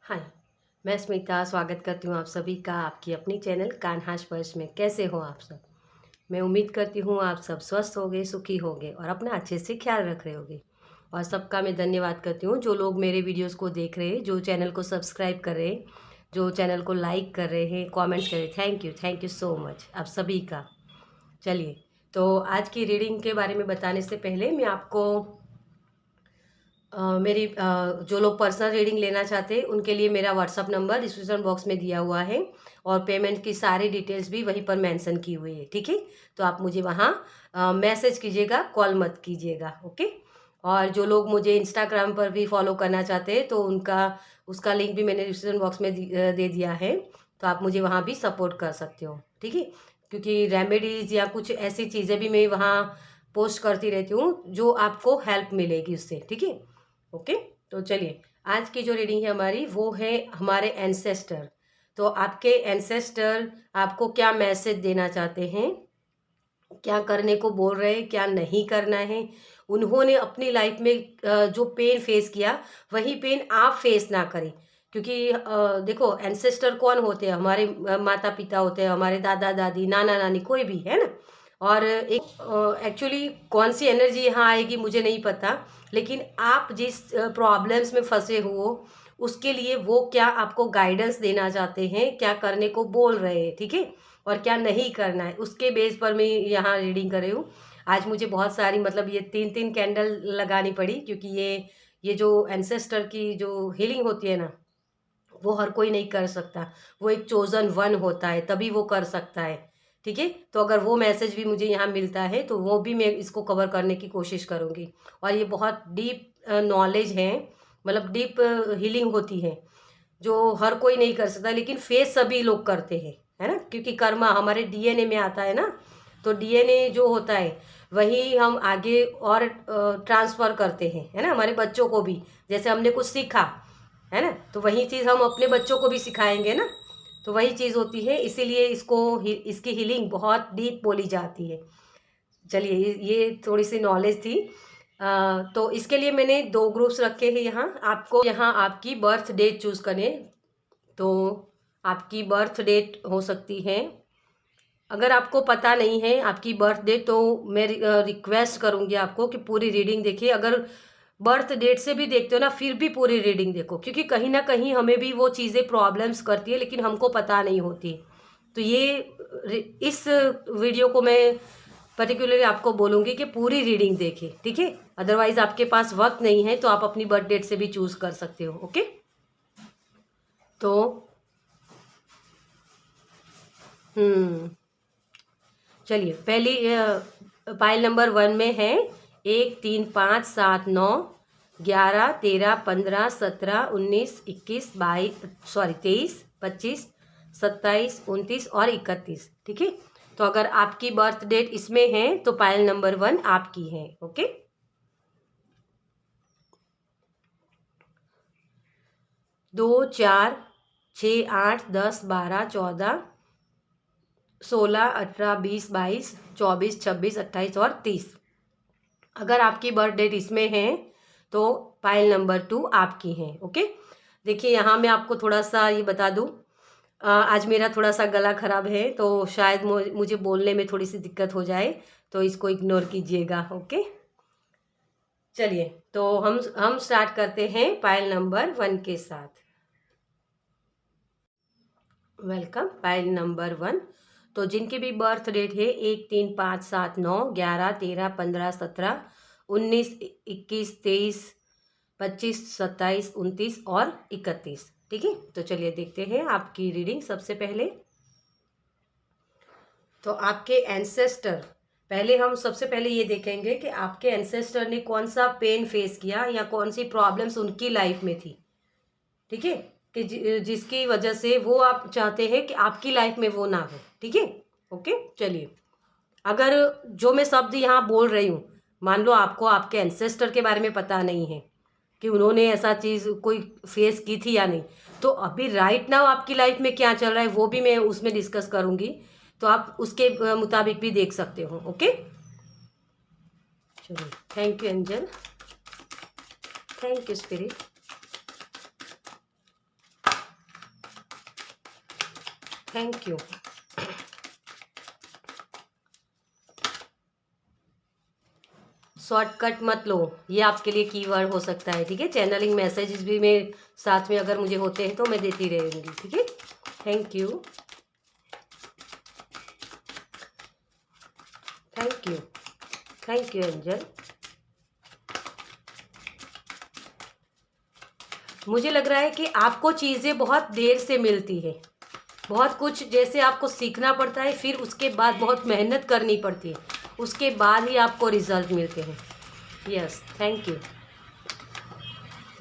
हाय, मैं स्मिता स्वागत करती हूँ आप सभी का आपकी अपनी चैनल कान्हा स्पर्श में। कैसे हो आप सब? मैं उम्मीद करती हूँ आप सब स्वस्थ होगे, सुखी होगे और अपना अच्छे से ख्याल रख रहे होगे। और सबका मैं धन्यवाद करती हूँ जो लोग मेरे वीडियोस को देख रहे हैं, जो चैनल को सब्सक्राइब कर रहे हैं, जो चैनल को लाइक कर रहे हैं, कमेंट्स कर रहे हैं। थैंक यू सो मच आप सभी का। चलिए, तो आज की रीडिंग के बारे में बताने से पहले मैं आपको जो लोग पर्सनल रीडिंग लेना चाहते हैं उनके लिए मेरा व्हाट्सअप नंबर डिस्क्रिप्शन बॉक्स में दिया हुआ है और पेमेंट की सारी डिटेल्स भी वहीं पर मेंशन की हुई है। ठीक है, तो आप मुझे वहाँ मैसेज कीजिएगा, कॉल मत कीजिएगा। ओके। और जो लोग मुझे इंस्टाग्राम पर भी फॉलो करना चाहते हैं तो उनका उसका लिंक भी मैंने डिस्क्रिप्शन बॉक्स में दे दिया है, तो आप मुझे वहाँ भी सपोर्ट कर सकते हो। ठीक है, क्योंकि रेमेडीज़ या कुछ ऐसी चीज़ें भी मैं वहाँ पोस्ट करती रहती हूँ जो आपको हेल्प मिलेगी उससे। ठीक है, ओके। तो चलिए, आज की जो रीडिंग है हमारी वो है हमारे एंसेस्टर। तो आपके एंसेस्टर आपको क्या मैसेज देना चाहते हैं, क्या करने को बोल रहे हैं, क्या नहीं करना है। उन्होंने अपनी लाइफ में जो पेन फेस किया वही पेन आप फेस ना करें। क्योंकि देखो, एंसेस्टर कौन होते हैं? हमारे माता पिता होते हैं, हमारे दादा दादी, नाना नानी, कोई भी है ना। और एक एक्चुअली कौन सी एनर्जी यहाँ आएगी मुझे नहीं पता, लेकिन आप जिस प्रॉब्लम्स में फंसे हो उसके लिए वो क्या आपको गाइडेंस देना चाहते हैं, क्या करने को बोल रहे हैं। ठीक है, और क्या नहीं करना है, उसके बेस पर मैं यहाँ रीडिंग कर रही हूँ। आज मुझे बहुत सारी, मतलब ये 3-3 कैंडल लगानी पड़ी, क्योंकि ये जो एंसेस्टर की जो हीलिंग होती है ना, वो हर कोई नहीं कर सकता। वो एक चोजन वन होता है, तभी वो कर सकता है। ठीक है, तो अगर वो मैसेज भी मुझे यहाँ मिलता है तो वो भी मैं इसको कवर करने की कोशिश करूँगी। और ये बहुत डीप नॉलेज है, मतलब डीप हीलिंग होती है जो हर कोई नहीं कर सकता, लेकिन फेस सभी लोग करते हैं, है ना। क्योंकि कर्मा हमारे डीएनए में आता है ना, तो डीएनए जो होता है वही हम आगे और ट्रांसफ़र करते हैं, है ना, हमारे बच्चों को भी। जैसे हमने कुछ सीखा है ना, तो वही चीज़ हम अपने बच्चों को भी सिखाएंगे ना, तो वही चीज़ होती है। इसीलिए इसकी हीलिंग बहुत डीप बोली जाती है। चलिए, ये थोड़ी सी नॉलेज थी। तो इसके लिए मैंने 2 ग्रुप्स रखे हैं यहाँ। आपको यहाँ आपकी बर्थ डेट चूज़ करनी। तो आपकी बर्थ डेट हो सकती है, अगर आपको पता नहीं है आपकी बर्थ डेट तो मैं रिक्वेस्ट करूँगी आपको कि पूरी रीडिंग देखिए। अगर बर्थ डेट से भी देखते हो ना, फिर भी पूरी रीडिंग देखो, क्योंकि कहीं ना कहीं हमें भी वो चीज़ें प्रॉब्लम्स करती है लेकिन हमको पता नहीं होती। तो इस वीडियो को मैं पर्टिकुलरली आपको बोलूँगी कि पूरी रीडिंग देखिए। ठीक है, अदरवाइज आपके पास वक्त नहीं है तो आप अपनी बर्थ डेट से भी चूज़ कर सकते हो। ओके, तो चलिए, पहली पाइल नंबर 1 में है 1 3 5 7 9 11 13 15 17 19 21 22, सॉरी 23 25 27 29 और 31। ठीक है, तो अगर आपकी बर्थ डेट इसमें है तो पाइल नंबर 1 आपकी है। ओके, 2 4 6 8 10 12 14 16 18 20 22 24 26 28 और 30। अगर आपकी बर्थ डेट इसमें है तो पाइल नंबर 2 आपकी है। ओके, देखिए यहाँ मैं आपको थोड़ा सा ये बता दूँ, आज मेरा थोड़ा सा गला खराब है तो शायद मुझे बोलने में थोड़ी सी दिक्कत हो जाए, तो इसको इग्नोर कीजिएगा। ओके, चलिए, तो हम स्टार्ट करते हैं पाइल नंबर 1 के साथ। Welcome pile number 1। तो जिनकी भी बर्थ डेट है 1 3 5 7 9 11 13 15 17 19 21 23 25 27 29 और 31। ठीक है, तो चलिए देखते हैं आपकी रीडिंग। सबसे पहले तो आपके एंसेस्टर, पहले हम सबसे पहले ये देखेंगे कि आपके एंसेस्टर ने कौन सा पेन फेस किया या कौन सी प्रॉब्लम्स उनकी लाइफ में थी। ठीक है, कि जिसकी वजह से वो आप चाहते हैं कि आपकी लाइफ में वो ना हो। ठीक है, ओके। चलिए, अगर जो मैं शब्द यहाँ बोल रही हूँ, मान लो आपको आपके एंसेस्टर के बारे में पता नहीं है कि उन्होंने ऐसा चीज़ कोई फेस की थी या नहीं, तो अभी राइट नाउ आपकी लाइफ में क्या चल रहा है वो भी मैं उसमें डिस्कस करूँगी, तो आप उसके मुताबिक भी देख सकते हो। ओके, चलिए, thank you angel, thank you spirit. Thank you. Shortcut मत लो, ये आपके लिए कीवर्ड हो सकता है, ठीक है। चैनलिंग मैसेजेस भी मैं साथ में अगर मुझे होते हैं तो मैं देती रहूँगी, ठीक है। Thank you, thank you, thank you angel. मुझे लग रहा है कि आपको चीज़ें बहुत देर से मिलती है, बहुत कुछ जैसे आपको सीखना पड़ता है, फिर उसके बाद बहुत मेहनत करनी पड़ती है, उसके बाद ही आपको रिजल्ट मिलते हैं। Yes, thank you.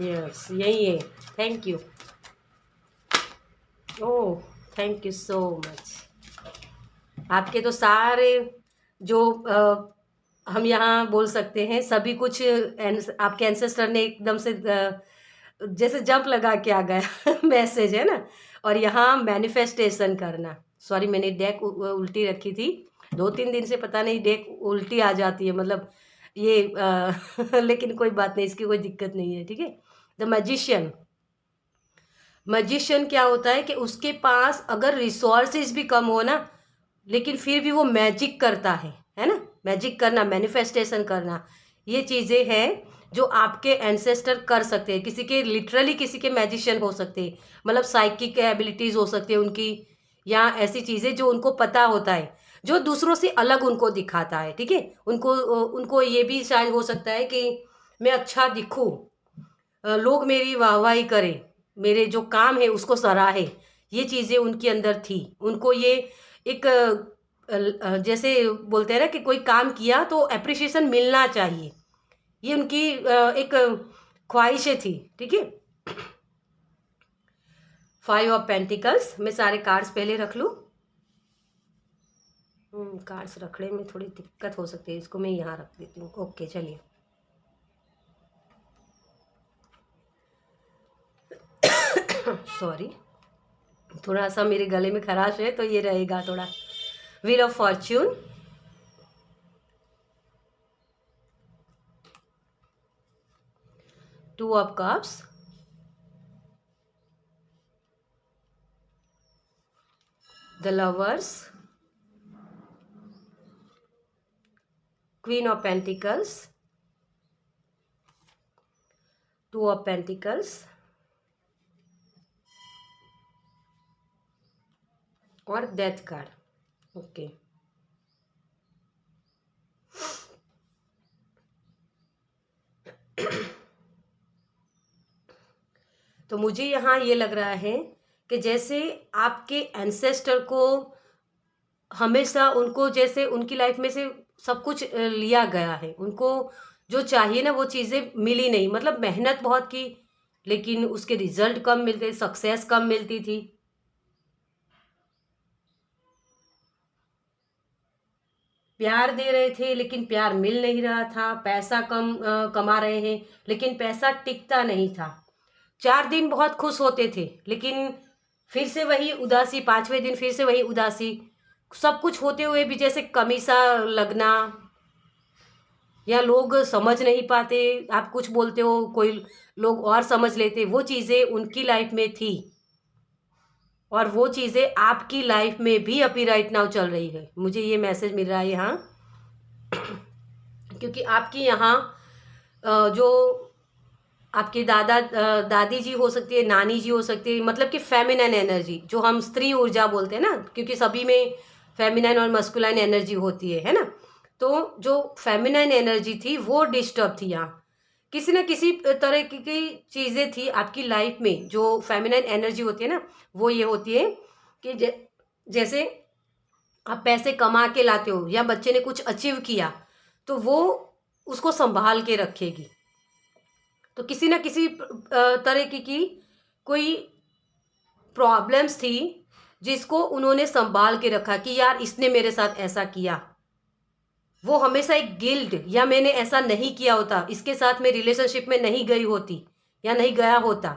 यस, यही है। Thank you. Oh, thank you so much. आपके तो सारे जो हम यहाँ बोल सकते हैं सभी कुछ आपके एंसेस्टर ने एकदम से जैसे जंप लगा के आ गया मैसेज है ना। और यहाँ मैनिफेस्टेशन करना, सॉरी मैंने डेक उल्टी रखी थी, 2-3 दिन से पता नहीं डेक उल्टी आ जाती है, मतलब ये लेकिन कोई बात नहीं, इसकी कोई दिक्कत नहीं है, ठीक है। द मैजिशियन, मैजिशियन क्या होता है कि उसके पास अगर रिसोर्सेज भी कम हो ना, लेकिन फिर भी वो मैजिक करता है ना। मैजिक करना, मैनिफेस्टेशन करना, ये चीज़ें हैं जो आपके एंसेस्टर कर सकते हैं। किसी के लिटरली किसी के मैजिशियन हो सकते हैं, मतलब साइकिक एबिलिटीज़ हो सकती है उनकी, या ऐसी चीज़ें जो उनको पता होता है, जो दूसरों से अलग उनको दिखाता है, ठीक है। उनको उनको ये भी शायद हो सकता है कि मैं अच्छा दिखूँ, लोग मेरी वाहवाही करें, मेरे जो काम है उसको सराहे, ये चीज़ें उनके अंदर थी। उनको ये एक जैसे बोलते हैं ना कि कोई काम किया तो अप्रिसिएशन मिलना चाहिए, ये उनकी एक ख्वाहिशें थी, ठीक है। 5 ऑफ पेंटिकल्स, मैं सारे कार्ड्स पहले रख लूँ। कार्ड्स रखने में थोड़ी दिक्कत हो सकती है, इसको मैं यहाँ रख देती हूँ। ओके, चलिए। सॉरी, थोड़ा सा मेरे गले में खराश है तो ये रहेगा थोड़ा। Wheel of Fortune, two of cups, the lovers, queen of pentacles, two of pentacles और डेथ कार्ड। ओके, तो मुझे यहाँ ये लग रहा है कि जैसे आपके एंसेस्टर को हमेशा उनको जैसे उनकी लाइफ में से सब कुछ लिया गया है, उनको जो चाहिए ना वो चीज़ें मिली नहीं, मतलब मेहनत बहुत की लेकिन उसके रिजल्ट कम मिलते, सक्सेस कम मिलती थी। प्यार दे रहे थे लेकिन प्यार मिल नहीं रहा था, पैसा कम कमा रहे हैं लेकिन पैसा टिकता नहीं था। 4 दिन बहुत खुश होते थे लेकिन फिर से वही उदासी, 5वें दिन फिर से वही उदासी, सब कुछ होते हुए भी जैसे कमी सा लगना, या लोग समझ नहीं पाते, आप कुछ बोलते हो कोई लोग और समझ लेते, वो चीज़ें उनकी लाइफ में थी और वो चीज़ें आपकी लाइफ में भी अभी राइट नाउ चल रही है। मुझे ये मैसेज मिल रहा है यहाँ क्योंकि आपकी यहाँ जो आपके दादी जी हो सकती है, नानी जी हो सकती है, मतलब कि फेमिनाइन एनर्जी जो हम स्त्री ऊर्जा बोलते हैं ना, क्योंकि सभी में फेमिनाइन और मस्कुलाइन एनर्जी होती है ना। तो जो फेमिनाइन एनर्जी थी वो डिस्टर्ब थी यहाँ, किसी न किसी तरह की चीज़ें थी आपकी लाइफ में। जो फेमिनाइन एनर्जी होती है ना वो ये होती है कि जैसे आप पैसे कमा के लाते हो या बच्चे ने कुछ अचीव किया तो वो उसको संभाल के रखेगी। तो किसी न किसी तरह की कोई प्रॉब्लम्स थी जिसको उन्होंने संभाल के रखा कि यार इसने मेरे साथ ऐसा किया, वो हमेशा एक गिल्ट, या मैंने ऐसा नहीं किया होता, इसके साथ मैं रिलेशनशिप में नहीं गई होती या नहीं गया होता।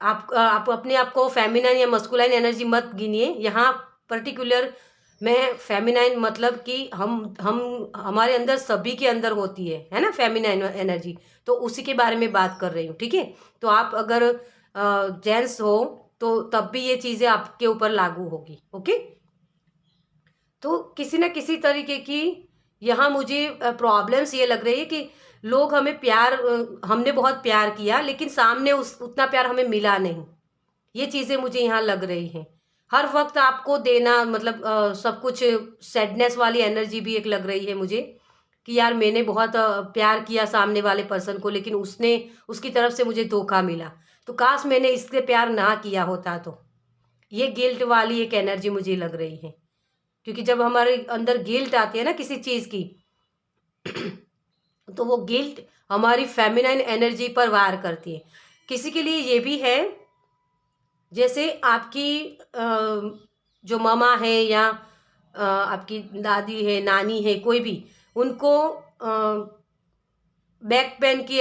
आप अपने आप को फेमिनाइन या मस्कुलाइन एनर्जी मत गिनिए यहाँ। पर्टिकुलर मैं फेमिनाइन मतलब कि हम हमारे अंदर सभी के अंदर होती है ना फेमिनाइन एनर्जी, तो उसी के बारे में बात कर रही हूँ, ठीक है। तो आप अगर जेंट्स हो तो तब भी ये चीज़ें आपके ऊपर लागू होगी। ओके, तो किसी न किसी तरीके की यहाँ मुझे प्रॉब्लम्स ये लग रही है कि लोग हमें हमने बहुत प्यार किया, लेकिन सामने उस उतना प्यार हमें मिला नहीं। ये चीज़ें मुझे यहाँ लग रही हैं। हर वक़्त आपको देना, मतलब सब कुछ सैडनेस वाली एनर्जी भी एक लग रही है मुझे कि यार मैंने बहुत प्यार किया सामने वाले पर्सन को, लेकिन उसकी तरफ से मुझे धोखा मिला। तो काश मैंने इससे प्यार ना किया होता तो। ये गिल्ट वाली एक एनर्जी मुझे लग रही है। क्योंकि जब हमारे अंदर गिल्ट आती है ना किसी चीज़ की, तो वो गिल्ट हमारी फेमिनाइन एनर्जी पर वार करती है। किसी के लिए ये भी है, जैसे आपकी जो ममा है या आपकी दादी है, नानी है, कोई भी, उनको बैक पेन की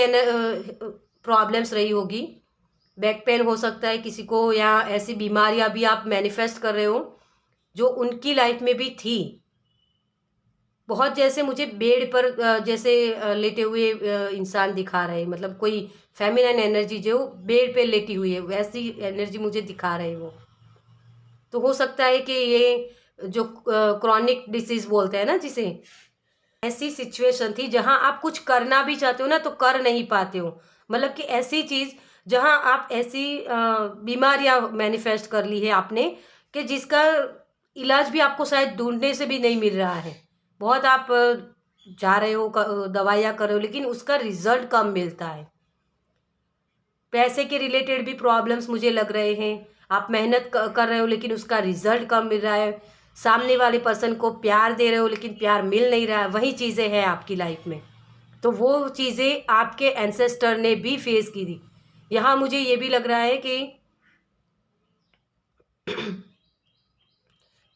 प्रॉब्लम्स रही होगी। बैक पेन हो सकता है किसी को, या ऐसी बीमारियां भी आप मैनिफेस्ट कर रहे हो जो उनकी लाइफ में भी थी। बहुत जैसे मुझे बेड पर जैसे लेटे हुए इंसान दिखा रहे हैं, मतलब कोई फेमिनिन एनर्जी जो बेड पे लेटी हुई है, वैसी एनर्जी मुझे दिखा रहे हैं वो। तो हो सकता है कि ये जो क्रॉनिक डिसीज बोलते हैं ना जिसे, ऐसी सिचुएशन थी जहां आप कुछ करना भी चाहते हो ना तो कर नहीं पाते हो। मतलब कि ऐसी चीज जहां आप ऐसी बीमारियां मैनिफेस्ट कर ली है आपने कि जिसका इलाज भी आपको शायद ढूंढने से भी नहीं मिल रहा है। बहुत आप जा रहे हो, दवाइयाँ कर रहे हो, लेकिन उसका रिजल्ट कम मिलता है। पैसे के रिलेटेड भी प्रॉब्लम्स मुझे लग रहे हैं। आप मेहनत कर रहे हो लेकिन उसका रिजल्ट कम मिल रहा है। सामने वाले पर्सन को प्यार दे रहे हो लेकिन प्यार मिल नहीं रहा है। वही चीज़ें हैं आपकी लाइफ में। तो वो चीज़ें आपके एंसेस्टर ने भी फेस की थी। यहाँ मुझे ये भी लग रहा है कि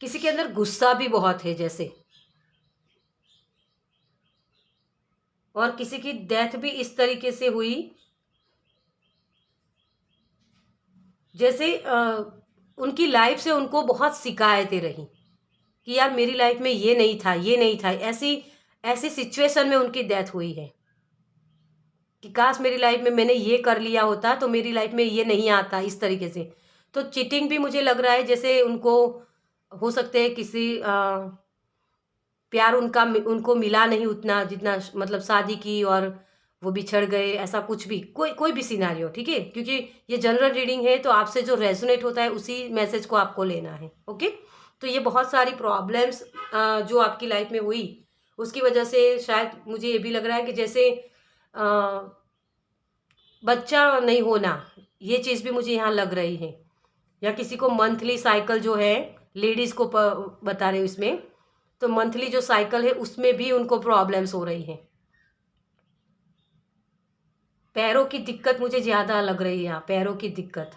किसी के अंदर गुस्सा भी बहुत है जैसे, और किसी की डेथ भी इस तरीके से हुई जैसे उनकी लाइफ से उनको बहुत शिकायतें रही कि यार मेरी लाइफ में ये नहीं था, ये नहीं था। ऐसी ऐसी सिचुएशन में उनकी डेथ हुई है कि काश मेरी लाइफ में मैंने ये कर लिया होता तो मेरी लाइफ में ये नहीं आता, इस तरीके से। तो चीटिंग भी मुझे लग रहा है जैसे उनको हो सकते है किसी प्यार उनको मिला नहीं उतना जितना, मतलब शादी की और वो बिछड़ गए, ऐसा कुछ भी, कोई भी सिनारियो, ठीक है। क्योंकि ये जनरल रीडिंग है तो आपसे जो रेजोनेट होता है उसी मैसेज को आपको लेना है। ओके, तो ये बहुत सारी प्रॉब्लम्स जो आपकी लाइफ में हुई उसकी वजह से शायद मुझे ये भी लग रहा है कि जैसे बच्चा नहीं होना, ये चीज़ भी मुझे यहाँ लग रही है। या किसी को मंथली साइकिल जो है, लेडीज़ को बता रही हूँ इसमें, तो मंथली जो साइकिल है उसमें भी उनको प्रॉब्लम्स हो रही हैं। पैरों की दिक्कत मुझे ज़्यादा लग रही है यहाँ, पैरों की दिक्कत।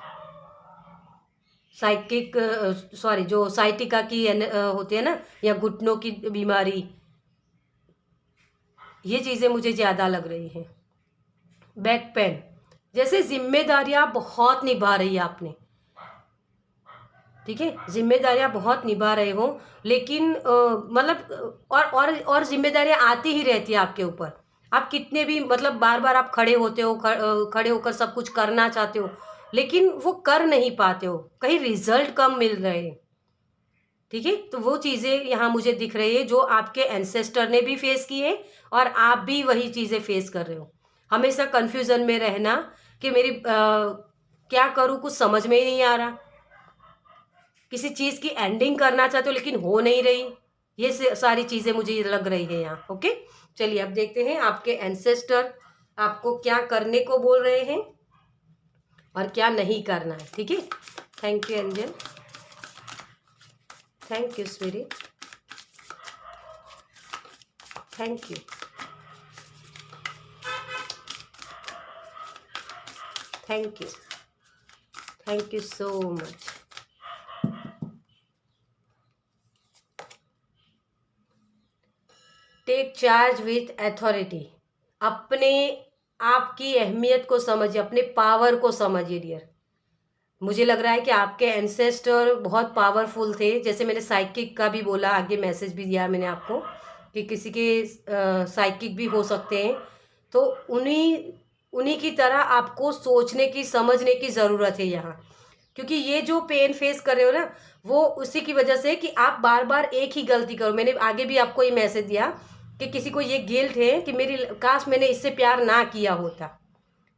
जो साइटिका की होती है ना, या घुटनों की बीमारी, ये चीज़ें मुझे ज़्यादा लग रही हैं। बैक पेन, जैसे जिम्मेदारियां बहुत निभा रही है आपने, ठीक है, जिम्मेदारियां बहुत निभा रहे हो, लेकिन मतलब और जिम्मेदारियां आती ही रहती है आपके ऊपर। आप कितने भी, मतलब बार बार आप खड़े होते हो, खड़े होकर सब कुछ करना चाहते हो, लेकिन वो कर नहीं पाते हो, कहीं रिजल्ट कम मिल रहे हैं, ठीक है। तो वो चीज़ें यहाँ मुझे दिख रही है जो आपके एंसेस्टर ने भी फेस की है और आप भी वही चीज़ें फेस कर रहे हो। हमेशा कन्फ्यूज़न में रहना कि क्या करूँ, कुछ समझ में ही नहीं आ रहा। किसी चीज़ की एंडिंग करना चाहते हो लेकिन हो नहीं रही। ये सारी चीज़ें मुझे लग रही है यहाँ। ओके, चलिए अब देखते हैं आपके एंसेस्टर आपको क्या करने को बोल रहे हैं और क्या नहीं करना है, ठीक है। Thank you angel, thank you spirit, thank you, thank you, thank you so much. Take charge with authority. अपने आप की अहमियत को समझिए, अपने पावर को समझिए डियर। मुझे लग रहा है कि आपके एंसेस्टर बहुत पावरफुल थे। जैसे मैंने साइकिक का भी बोला, आगे मैसेज भी दिया मैंने आपको कि किसी के साइकिक भी हो सकते हैं। तो उन्हीं की तरह आपको सोचने की, समझने की ज़रूरत है यहाँ। क्योंकि ये जो पेन फेस कर रहे हो ना, वो उसी की वजह से कि आप बार बार एक ही गलती करो। मैंने आगे भी आपको ये मैसेज दिया कि किसी को ये गिल्ट है कि मेरी काश मैंने इससे प्यार ना किया होता।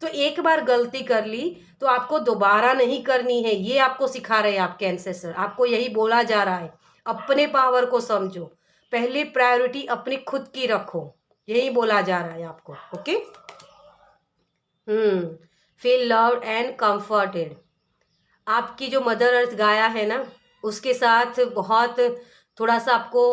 तो एक बार गलती कर ली तो आपको दोबारा नहीं करनी है, ये आपको सिखा रहे हैं आपके एंसेस्टर। आपको यही बोला जा रहा है, अपने पावर को समझो, पहली प्रायोरिटी अपनी खुद की रखो, यही बोला जा रहा है आपको। Okay. Feel loved and comforted. आपकी जो मदर अर्थ गाया है ना, उसके साथ बहुत थोड़ा सा आपको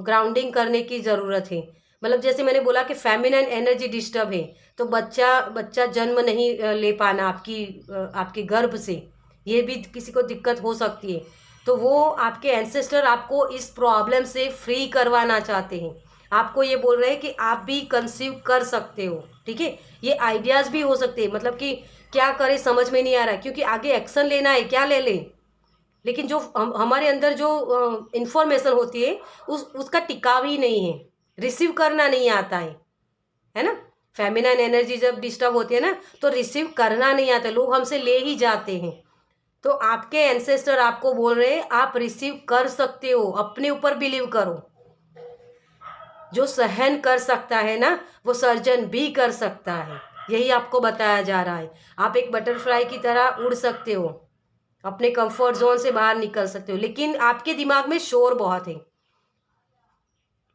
ग्राउंडिंग करने की ज़रूरत है। मतलब जैसे मैंने बोला कि फेमिनिन एनर्जी डिस्टर्ब है, तो बच्चा बच्चा जन्म नहीं ले पाना आपके गर्भ से, ये भी किसी को दिक्कत हो सकती है। तो वो आपके एंसेस्टर आपको इस प्रॉब्लम से फ्री करवाना चाहते हैं। आपको ये बोल रहे हैं कि आप भी कंसीव कर सकते हो। ठीक है, ये आइडियाज़ भी हो सकते हैं, मतलब कि क्या करें समझ में नहीं आ रहा, क्योंकि आगे एक्शन लेना है, क्या ले लें। लेकिन जो हमारे अंदर जो इंफॉर्मेशन होती है उसका टिकाव ही नहीं है, रिसीव करना नहीं आता है ना। फेमिनाइन एनर्जी जब डिस्टर्ब होती है ना, तो रिसीव करना नहीं आता, लोग हमसे ले ही जाते हैं। तो आपके एंसेस्टर आपको बोल रहे हैं आप रिसीव कर सकते हो, अपने ऊपर बिलीव करो। जो सहन कर सकता है ना, वो सर्जन भी कर सकता है, यही आपको बताया जा रहा है। आप एक बटरफ्लाई की तरह उड़ सकते हो, अपने कंफर्ट जोन से बाहर निकल सकते हो, लेकिन आपके दिमाग में शोर बहुत है।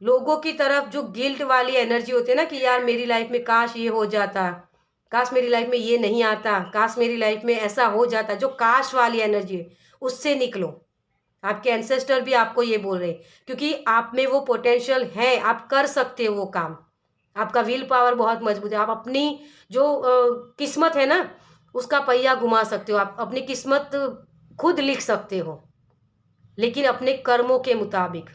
लोगों की तरफ जो गिल्ट वाली एनर्जी होती है ना कि यार मेरी लाइफ में काश ये हो जाता, काश मेरी लाइफ में ये नहीं आता, काश मेरी लाइफ में ऐसा हो जाता, जो काश वाली एनर्जी है उससे निकलो। आपके एंसेस्टर भी आपको ये बोल रहे हैं, क्योंकि आप में वो पोटेंशियल है, आप कर सकते हो वो काम। आपका विल पावर बहुत मजबूत है, आप अपनी जो किस्मत है ना, उसका पहिया घुमा सकते हो, आप अपनी किस्मत खुद लिख सकते हो, लेकिन अपने कर्मों के मुताबिक।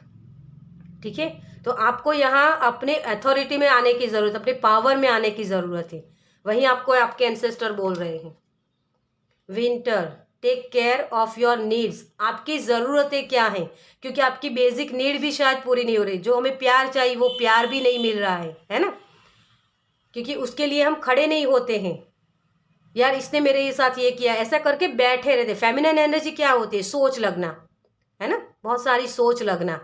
ठीक है, तो आपको यहाँ अपने अथॉरिटी में आने की ज़रूरत, अपने पावर में आने की ज़रूरत है। वहीं आपको आपके एंसेस्टर बोल रहे हैं। Winter, take care of your needs. आपकी ज़रूरतें क्या हैं, क्योंकि आपकी बेसिक नीड भी शायद पूरी नहीं हो रही। जो हमें प्यार चाहिए वो प्यार भी नहीं मिल रहा है ना, क्योंकि उसके लिए हम खड़े नहीं होते हैं। यार इसने मेरे साथ ये किया, ऐसा करके बैठे रहते। फेमिनिन एनर्जी क्या होती है, सोच लगना, है ना, बहुत सारी सोच लगना।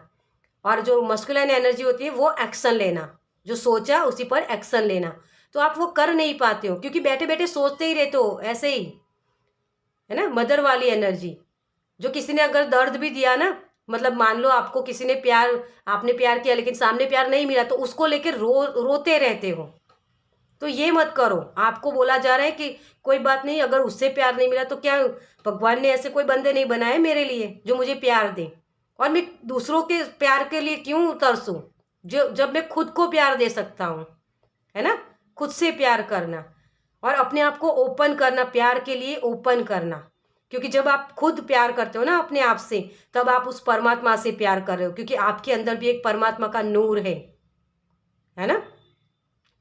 और जो मस्कुलिन एनर्जी होती है वो एक्शन लेना, जो सोचा उसी पर एक्शन लेना। तो आप वो कर नहीं पाते हो, क्योंकि बैठे बैठे सोचते ही रहते हो ऐसे ही, है ना। मदर वाली एनर्जी, जो किसी ने अगर दर्द भी दिया ना, मतलब मान लो आपको किसी ने प्यार, आपने प्यार किया लेकिन सामने प्यार नहीं मिला, तो उसको लेके रोते रहते हो। तो ये मत करो। आपको बोला जा रहा है कि कोई बात नहीं, अगर उससे प्यार नहीं मिला तो क्या, भगवान ने ऐसे कोई बंदे नहीं बनाए मेरे लिए जो मुझे प्यार दे, और मैं दूसरों के प्यार के लिए क्यों तरसूं, जो जब मैं खुद को प्यार दे सकता हूँ, है ना। खुद से प्यार करना और अपने आप को ओपन करना, प्यार के लिए ओपन करना। क्योंकि जब आप खुद प्यार करते हो ना अपने आप से, तब आप उस परमात्मा से प्यार कर रहे हो, क्योंकि आपके अंदर भी एक परमात्मा का नूर है ना।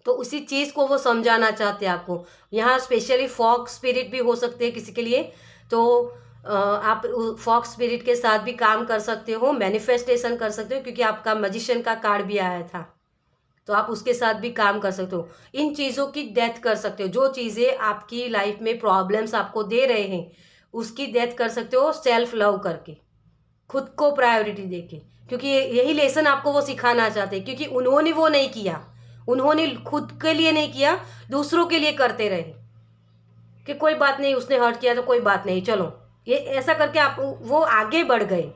तो उसी चीज़ को वो समझाना चाहते हैं आपको। यहाँ स्पेशली फॉग स्पिरिट भी हो सकते हैं किसी के लिए, तो आप फॉग स्पिरिट के साथ भी काम कर सकते हो, मैनिफेस्टेशन कर सकते हो, क्योंकि आपका मैजिशियन का कार्ड भी आया था, तो आप उसके साथ भी काम कर सकते हो। इन चीज़ों की डेथ कर सकते हो, जो चीज़ें आपकी लाइफ में प्रॉब्लम्स आपको दे रहे हैं उसकी डेथ कर सकते हो, सेल्फ लव करके, खुद को प्रायोरिटी देके। क्योंकि यही लेसन आपको वो सिखाना चाहते हैं, क्योंकि उन्होंने वो नहीं किया, उन्होंने खुद के लिए नहीं किया, दूसरों के लिए करते रहे कि कोई बात नहीं, उसने हर्ट किया तो कोई बात नहीं, चलो, ये ऐसा करके आप वो आगे बढ़ गए।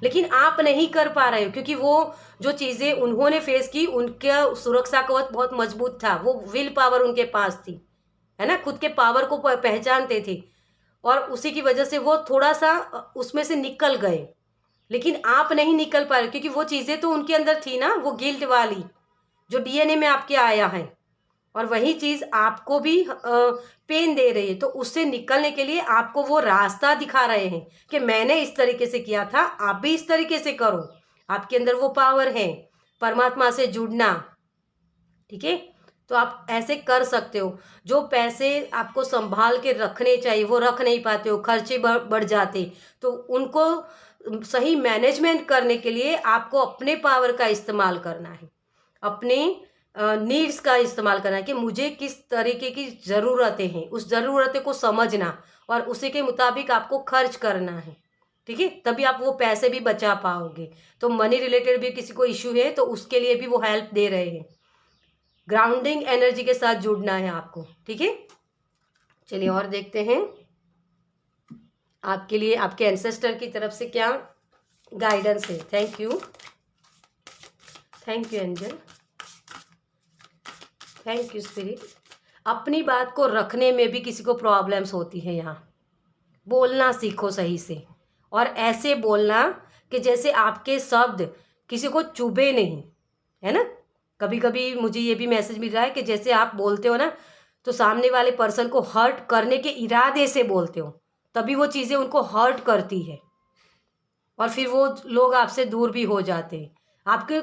लेकिन आप नहीं कर पा रहे हो, क्योंकि वो जो चीज़ें उन्होंने फेस की, उनका सुरक्षा कवच बहुत मजबूत था, वो विल पावर उनके पास थी, है ना, खुद के पावर को पहचानते थे, और उसी की वजह से वो थोड़ा सा उसमें से निकल गए। लेकिन आप नहीं निकल पा रहे, क्योंकि वो चीज़ें तो उनके अंदर थी ना, वो गिल्ट वाली जो डीएनए में आपके आया है, और वही चीज़ आपको भी पेन दे रही है। तो उससे निकलने के लिए आपको वो रास्ता दिखा रहे हैं कि मैंने इस तरीके से किया था, आप भी इस तरीके से करो। आपके अंदर वो पावर है परमात्मा से जुड़ना। ठीक है, तो आप ऐसे कर सकते हो। जो पैसे आपको संभाल के रखने चाहिए वो रख नहीं पाते हो, खर्चे बढ़ जाते, तो उनको सही मैनेजमेंट करने के लिए आपको अपने पावर का इस्तेमाल करना है, अपने नीड्स का इस्तेमाल करना है कि मुझे किस तरीके की ज़रूरतें हैं, उस ज़रूरतें को समझना और उसी के मुताबिक आपको खर्च करना है, ठीक है, तभी आप वो पैसे भी बचा पाओगे। तो मनी रिलेटेड भी किसी को इश्यू है तो उसके लिए भी वो हेल्प दे रहे हैं। ग्राउंडिंग एनर्जी के साथ जुड़ना है आपको, ठीक है। चलिए और देखते हैं आपके लिए आपके एंसेस्टर की तरफ से क्या गाइडेंस है। Thank you angel, thank you spirit. अपनी बात को रखने में भी किसी को प्रॉब्लम्स होती है। यहाँ बोलना सीखो सही से, और ऐसे बोलना कि जैसे आपके शब्द किसी को चुभे नहीं, है ना। कभी कभी मुझे ये भी मैसेज मिल रहा है कि जैसे आप बोलते हो ना तो सामने वाले पर्सन को हर्ट करने के इरादे से बोलते हो, तभी वो चीज़ें उनको हर्ट करती है और फिर वो लोग आपसे दूर भी हो जाते हैं। आपके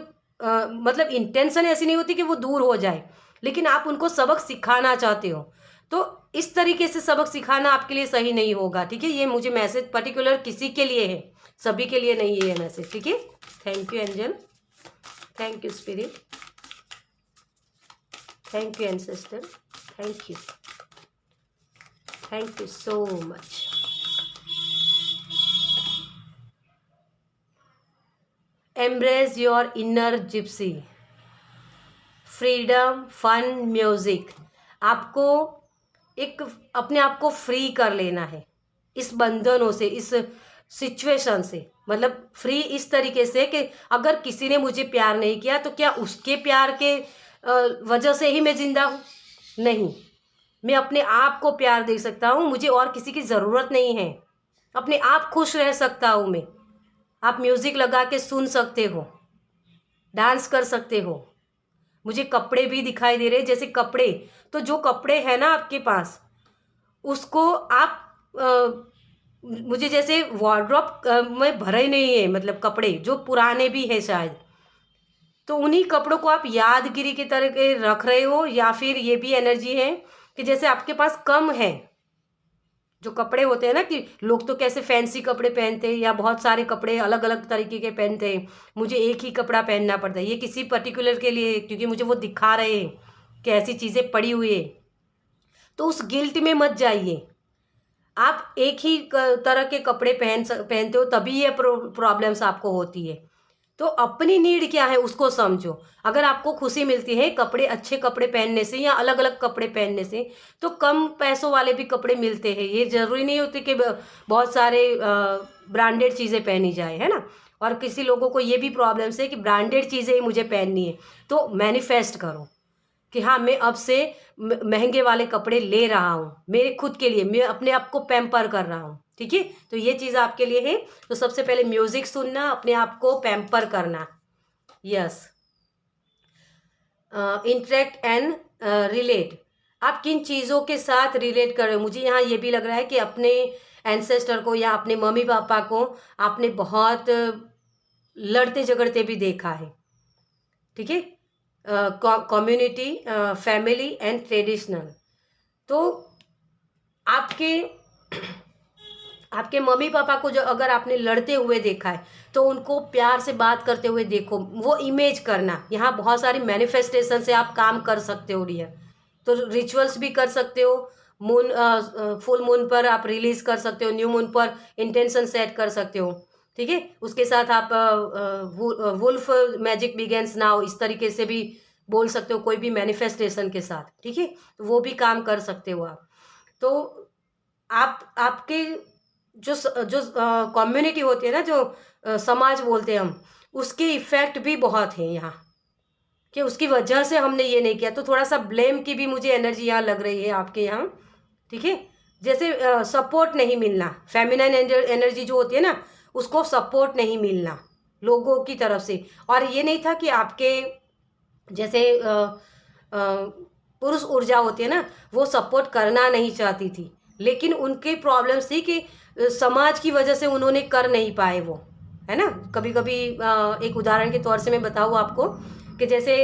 मतलब इंटेंशन ऐसी नहीं होती कि वो दूर हो जाए, लेकिन आप उनको सबक सिखाना चाहते हो, तो इस तरीके से सबक सिखाना आपके लिए सही नहीं होगा, ठीक है। ये मुझे मैसेज पर्टिकुलर किसी के लिए है, सभी के लिए नहीं है ये मैसेज, ठीक है। Thank you angel, thank you spirit, thank you ancestor, thank you so much. Embrace your inner gypsy, freedom, fun, music. आपको एक अपने आप को फ्री कर लेना है इस बंधनों से, इस सिचुएशन से। मतलब फ्री इस तरीके से कि अगर किसी ने मुझे प्यार नहीं किया तो क्या उसके प्यार के वजह से ही मैं जिंदा हूँ? नहीं, मैं अपने आप को प्यार दे सकता हूँ, मुझे और किसी की ज़रूरत नहीं है। अपने आप खुश रह सकता हूँ मैं। आप म्यूज़िक लगा के सुन सकते हो, डांस कर सकते हो। मुझे कपड़े भी दिखाई दे रहे हैं, जैसे कपड़े, तो जो कपड़े हैं ना आपके पास, उसको आप मुझे जैसे वार्डरोब में भरे ही नहीं है, मतलब कपड़े जो पुराने भी है शायद, तो उन्हीं कपड़ों को आप यादगिरी की तरह के रख रहे हो, या फिर ये भी एनर्जी है कि जैसे आपके पास कम है। जो कपड़े होते हैं ना कि लोग तो कैसे फैंसी कपड़े पहनते हैं या बहुत सारे कपड़े अलग अलग तरीके के पहनते हैं, मुझे एक ही कपड़ा पहनना पड़ता है, ये किसी पर्टिकुलर के लिए, क्योंकि मुझे वो दिखा रहे हैं कि ऐसी चीज़ें पड़ी हुई है। तो उस गिल्ट में मत जाइए। आप एक ही तरह के कपड़े पहनते हो तभी ये प्रॉब्लम्स आपको होती है। तो अपनी नीड क्या है उसको समझो। अगर आपको खुशी मिलती है कपड़े, अच्छे कपड़े पहनने से या अलग अलग कपड़े पहनने से, तो कम पैसों वाले भी कपड़े मिलते हैं। ये ज़रूरी नहीं होती कि बहुत सारे ब्रांडेड चीज़ें पहनी जाए, है ना। और किसी लोगों को ये भी प्रॉब्लम्स है कि ब्रांडेड चीज़ें ही मुझे पहननी है, तो मैनिफेस्ट करो कि हाँ मैं अब से महंगे वाले कपड़े ले रहा हूँ मेरे खुद के लिए, मैं अपने आप को पैम्पर कर रहा हूँ, ठीक है। तो ये चीज़ आपके लिए है। तो सबसे पहले म्यूजिक सुनना, अपने आप को पैम्पर करना। Yes, interact and relate. आप किन चीज़ों के साथ रिलेट कर रहे हो? मुझे यहाँ ये भी लग रहा है कि अपने एंसेस्टर को या अपने मम्मी पापा को आपने बहुत लड़ते झगड़ते भी देखा है, ठीक है। Community, family and traditional. तो आपके आपके मम्मी पापा को जो अगर आपने लड़ते हुए देखा है तो उनको प्यार से बात करते हुए देखो, वो इमेज करना। यहाँ बहुत सारी मैनिफेस्टेशन से आप काम कर सकते हो डियर। तो रिचुअल्स भी कर सकते हो, मून फुल मून पर आप रिलीज कर सकते हो, न्यू मून पर इंटेंशन सेट कर सकते हो, ठीक है। उसके साथ आप वुल्फ मैजिक बिगेन्स नाउ इस तरीके से भी बोल सकते हो कोई भी मैनिफेस्टेशन के साथ, ठीक है। तो वो भी काम कर सकते हो आप। तो आप आपके जो जो कम्युनिटी होती है ना, जो समाज बोलते हैं हम, उसके इफ़ेक्ट भी बहुत है यहाँ, कि उसकी वजह से हमने ये नहीं किया। तो थोड़ा सा ब्लेम की भी मुझे एनर्जी यहाँ लग रही है आपके यहाँ, ठीक है। जैसे सपोर्ट नहीं मिलना, फेमिनाइन एनर्जी जो होती है ना, उसको सपोर्ट नहीं मिलना लोगों की तरफ से। और ये नहीं था कि आपके जैसे पुरुष ऊर्जा होती है ना, वो सपोर्ट करना नहीं चाहती थी, लेकिन उनकी प्रॉब्लम्स थी कि समाज की वजह से उन्होंने कर नहीं पाए वो, है ना। कभी कभी एक उदाहरण के तौर से मैं बताऊँ आपको कि जैसे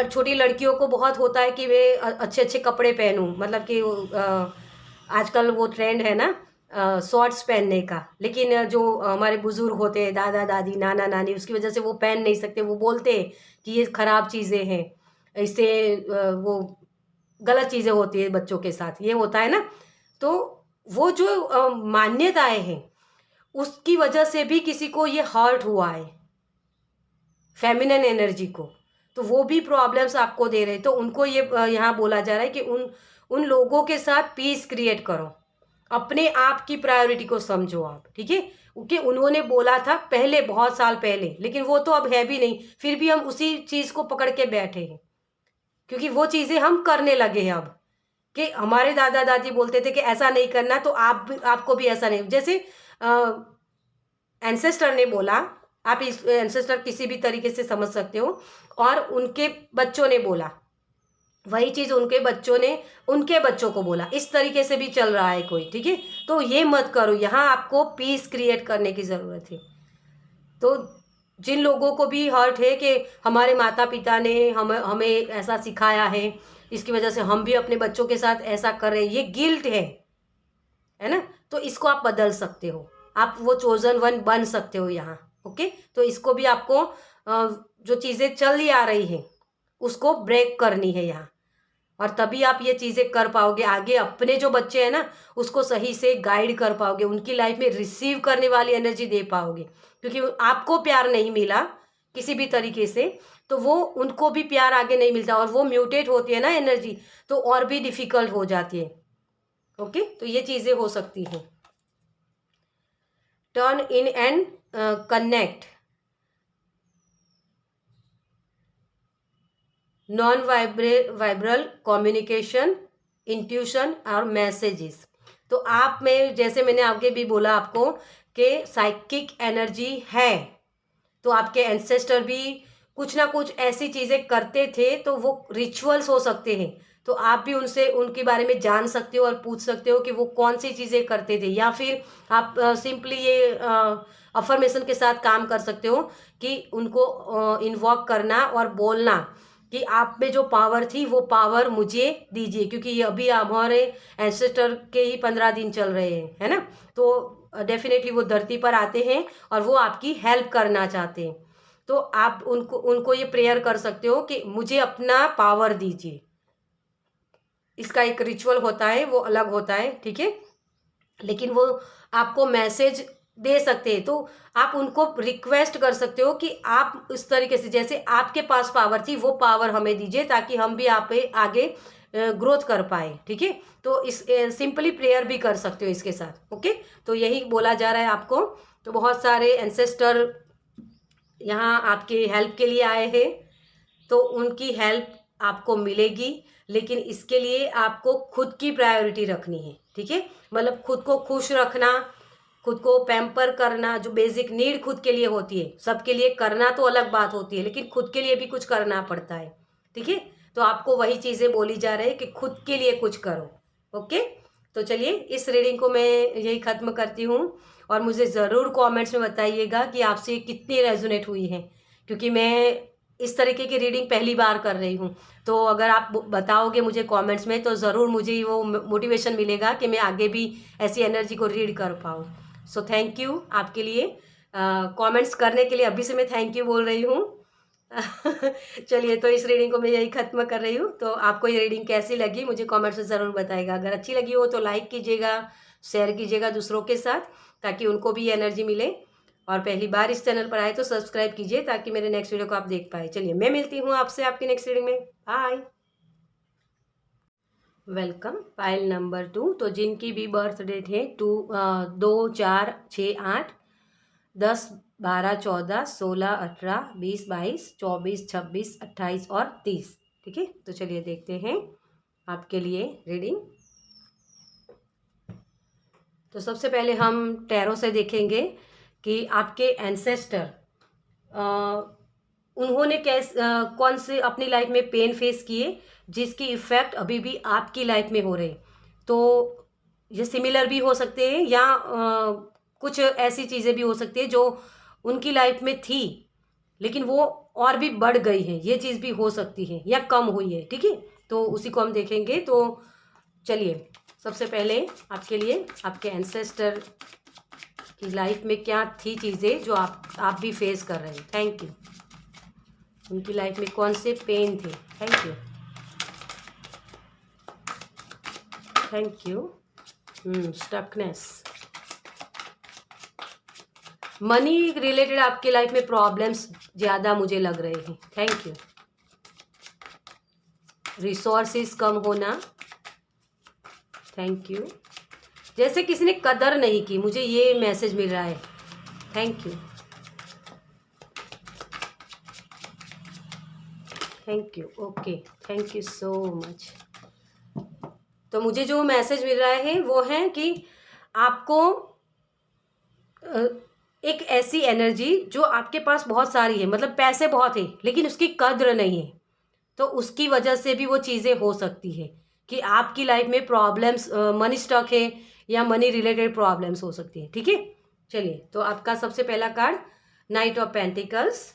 छोटी लड़कियों को बहुत होता है कि वे अच्छे अच्छे कपड़े पहनूं, मतलब कि आजकल वो ट्रेंड है ना शॉर्ट्स पहनने का, लेकिन जो हमारे बुजुर्ग होते हैं, दादा दादी नाना नानी, उसकी वजह से वो पहन नहीं सकते। वो बोलते हैं कि ये ख़राब चीज़ें हैं, इससे वो गलत चीज़ें होती है बच्चों के साथ, ये होता है ना। तो वो जो मान्यताएं हैं उसकी वजह से भी किसी को ये हर्ट हुआ है फेमिनिन एनर्जी को, तो वो भी प्रॉब्लम्स आपको दे रहे हैं। तो उनको ये यहाँ बोला जा रहा है कि उन लोगों के साथ पीस क्रिएट करो, अपने आप की प्रायोरिटी को समझो आप, ठीक है। क्योंकि उन्होंने बोला था पहले, बहुत साल पहले, लेकिन वो तो अब है भी नहीं, फिर भी हम उसी चीज को पकड़ के बैठे हैं, क्योंकि वो चीजें हम करने लगे हैं अब, कि हमारे दादा दादी बोलते थे कि ऐसा नहीं करना, तो आपको भी ऐसा नहीं, जैसे एंसेस्टर ने बोला, आप इस एंसेस्टर किसी भी तरीके से समझ सकते हो, और उनके बच्चों ने बोला, वही चीज उनके बच्चों ने उनके बच्चों को बोला, इस तरीके से भी चल रहा है कोई, ठीक है। तो ये मत करो, यहाँ आपको पीस क्रिएट करने की जरूरत है। तो जिन लोगों को भी हर्ट है कि हमारे माता पिता ने हमें ऐसा सिखाया है, इसकी वजह से हम भी अपने बच्चों के साथ ऐसा कर रहे हैं, ये गिल्ट है ना, तो इसको आप बदल सकते हो, आप वो चोजन वन बन सकते हो यहाँ। ओके, तो इसको भी आपको जो चीज़ें चली आ रही हैं उसको ब्रेक करनी है यहाँ, और तभी आप ये चीज़ें कर पाओगे, आगे अपने जो बच्चे हैं ना उसको सही से गाइड कर पाओगे, उनकी लाइफ में रिसीव करने वाली एनर्जी दे पाओगे, क्योंकि आपको प्यार नहीं मिला किसी भी तरीके से, तो वो उनको भी प्यार आगे नहीं मिलता, और वो म्यूटेट होती है ना एनर्जी, तो और भी डिफिकल्ट हो जाती है। ओके, तो ये चीज़ें हो सकती हैं। Turn in and connect non verbal communication, intuition और मैसेजेस। तो आप में, जैसे मैंने आगे भी बोला आपको कि साइकिक एनर्जी है, तो आपके एंसेस्टर भी कुछ ना कुछ ऐसी चीज़ें करते थे, तो वो रिचुअल्स हो सकते हैं, तो आप भी उनसे उनके बारे में जान सकते हो और पूछ सकते हो कि वो कौन सी चीज़ें करते थे, या फिर आप सिंपली ये अफर्मेशन के साथ काम कर सकते हो कि उनको इन्वॉक करना और बोलना कि आप में जो पावर थी वो पावर मुझे दीजिए, क्योंकि ये अभी हमारे एंसेस्टर के ही 15 दिन चल रहे हैं, है ना, तो डेफिनेटली वो धरती पर आते हैं और वो आपकी हेल्प करना चाहते हैं, तो आप उनको ये प्रेयर कर सकते हो कि मुझे अपना पावर दीजिए। इसका एक रिचुअल होता है, वो अलग होता है, ठीक है, लेकिन वो आपको मैसेज दे सकते हैं, तो आप उनको रिक्वेस्ट कर सकते हो कि आप इस तरीके से, जैसे आपके पास पावर थी वो पावर हमें दीजिए, ताकि हम भी आप आगे ग्रोथ कर पाए, ठीक है। तो इस सिंपली प्रेयर भी कर सकते हो इसके साथ। ओके, तो यही बोला जा रहा है आपको। तो बहुत सारे एंसेस्टर यहाँ आपके हेल्प के लिए आए हैं, तो उनकी हेल्प आपको मिलेगी, लेकिन इसके लिए आपको खुद की प्रायोरिटी रखनी है, ठीक है। मतलब खुद को खुश रखना, खुद को पैम्पर करना, जो बेसिक नीड खुद के लिए होती है, सबके लिए करना तो अलग बात होती है, लेकिन खुद के लिए भी कुछ करना पड़ता है, ठीक है। तो आपको वही चीज़ें बोली जा रही है कि खुद के लिए कुछ करो। ओके, तो चलिए इस रीडिंग को मैं यही ख़त्म करती हूँ, और मुझे ज़रूर कमेंट्स में बताइएगा कि आपसे कितनी रेजोनेट हुई है, क्योंकि मैं इस तरीके की रीडिंग पहली बार कर रही हूँ। तो अगर आप बताओगे मुझे कमेंट्स में, तो ज़रूर मुझे वो मोटिवेशन मिलेगा कि मैं आगे भी ऐसी एनर्जी को रीड कर पाऊँ। सो थैंक यू आपके लिए, कमेंट्स करने के लिए अभी से मैं थैंक यू बोल रही हूँ। चलिए, तो इस रीडिंग को मैं यही ख़त्म कर रही हूँ। तो आपको ये रीडिंग कैसी लगी मुझे कमेंट्स में ज़रूर बताइएगा। अगर अच्छी लगी हो तो लाइक कीजिएगा, शेयर कीजिएगा दूसरों के साथ, ताकि उनको भी एनर्जी मिले, और पहली बार इस चैनल पर आए तो सब्सक्राइब कीजिए, ताकि मेरे नेक्स्ट वीडियो को आप देख पाए। चलिए, मैं मिलती हूँ आपसे आपकी नेक्स्ट रीडिंग में। बाय। वेलकम। Pile number 2। तो जिनकी भी बर्थ डेट है 2, 4, 6, 8, 10, 12, 14, 16, 18, 20, 22, 24, 26, 28 और 30, ठीक है। तो चलिए देखते हैं आपके लिए रीडिंग। तो सबसे पहले हम टैरो से देखेंगे कि आपके एंसेस्टर उन्होंने कौन से अपनी लाइफ में पेन फेस किए, जिसकी इफ़ेक्ट अभी भी आपकी लाइफ में हो रहे। तो ये सिमिलर भी हो सकते हैं, या कुछ ऐसी चीज़ें भी हो सकती है जो उनकी लाइफ में थी लेकिन वो और भी बढ़ गई है, ये चीज़ भी हो सकती है, या कम हुई है, ठीक है। तो उसी को हम देखेंगे। तो चलिए, सबसे पहले आपके लिए आपके एंसेस्टर की लाइफ में क्या थी चीज़ें जो आप भी फेस कर रहे हैं। Thank you. उनकी लाइफ में कौन से पेन थे। Thank you, thank you. Stuckness, money related आपके लाइफ में प्रॉब्लम्स ज़्यादा मुझे लग रहे हैं। Thank you. रिसोर्सेज कम होना, थैंक यू। जैसे किसी ने कदर नहीं की, मुझे ये मैसेज मिल रहा है। Thank you, thank you, okay, thank you so much. तो मुझे जो मैसेज मिल रहा है वो है कि आपको एक ऐसी एनर्जी जो आपके पास बहुत सारी है, मतलब पैसे बहुत है लेकिन उसकी कद्र नहीं है, तो उसकी वजह से भी वो चीज़ें हो सकती है कि आपकी लाइफ में प्रॉब्लम्स, मनी स्टॉक है या मनी रिलेटेड प्रॉब्लम्स हो सकती है। ठीक है, चलिए, तो आपका सबसे पहला card knight of pentacles,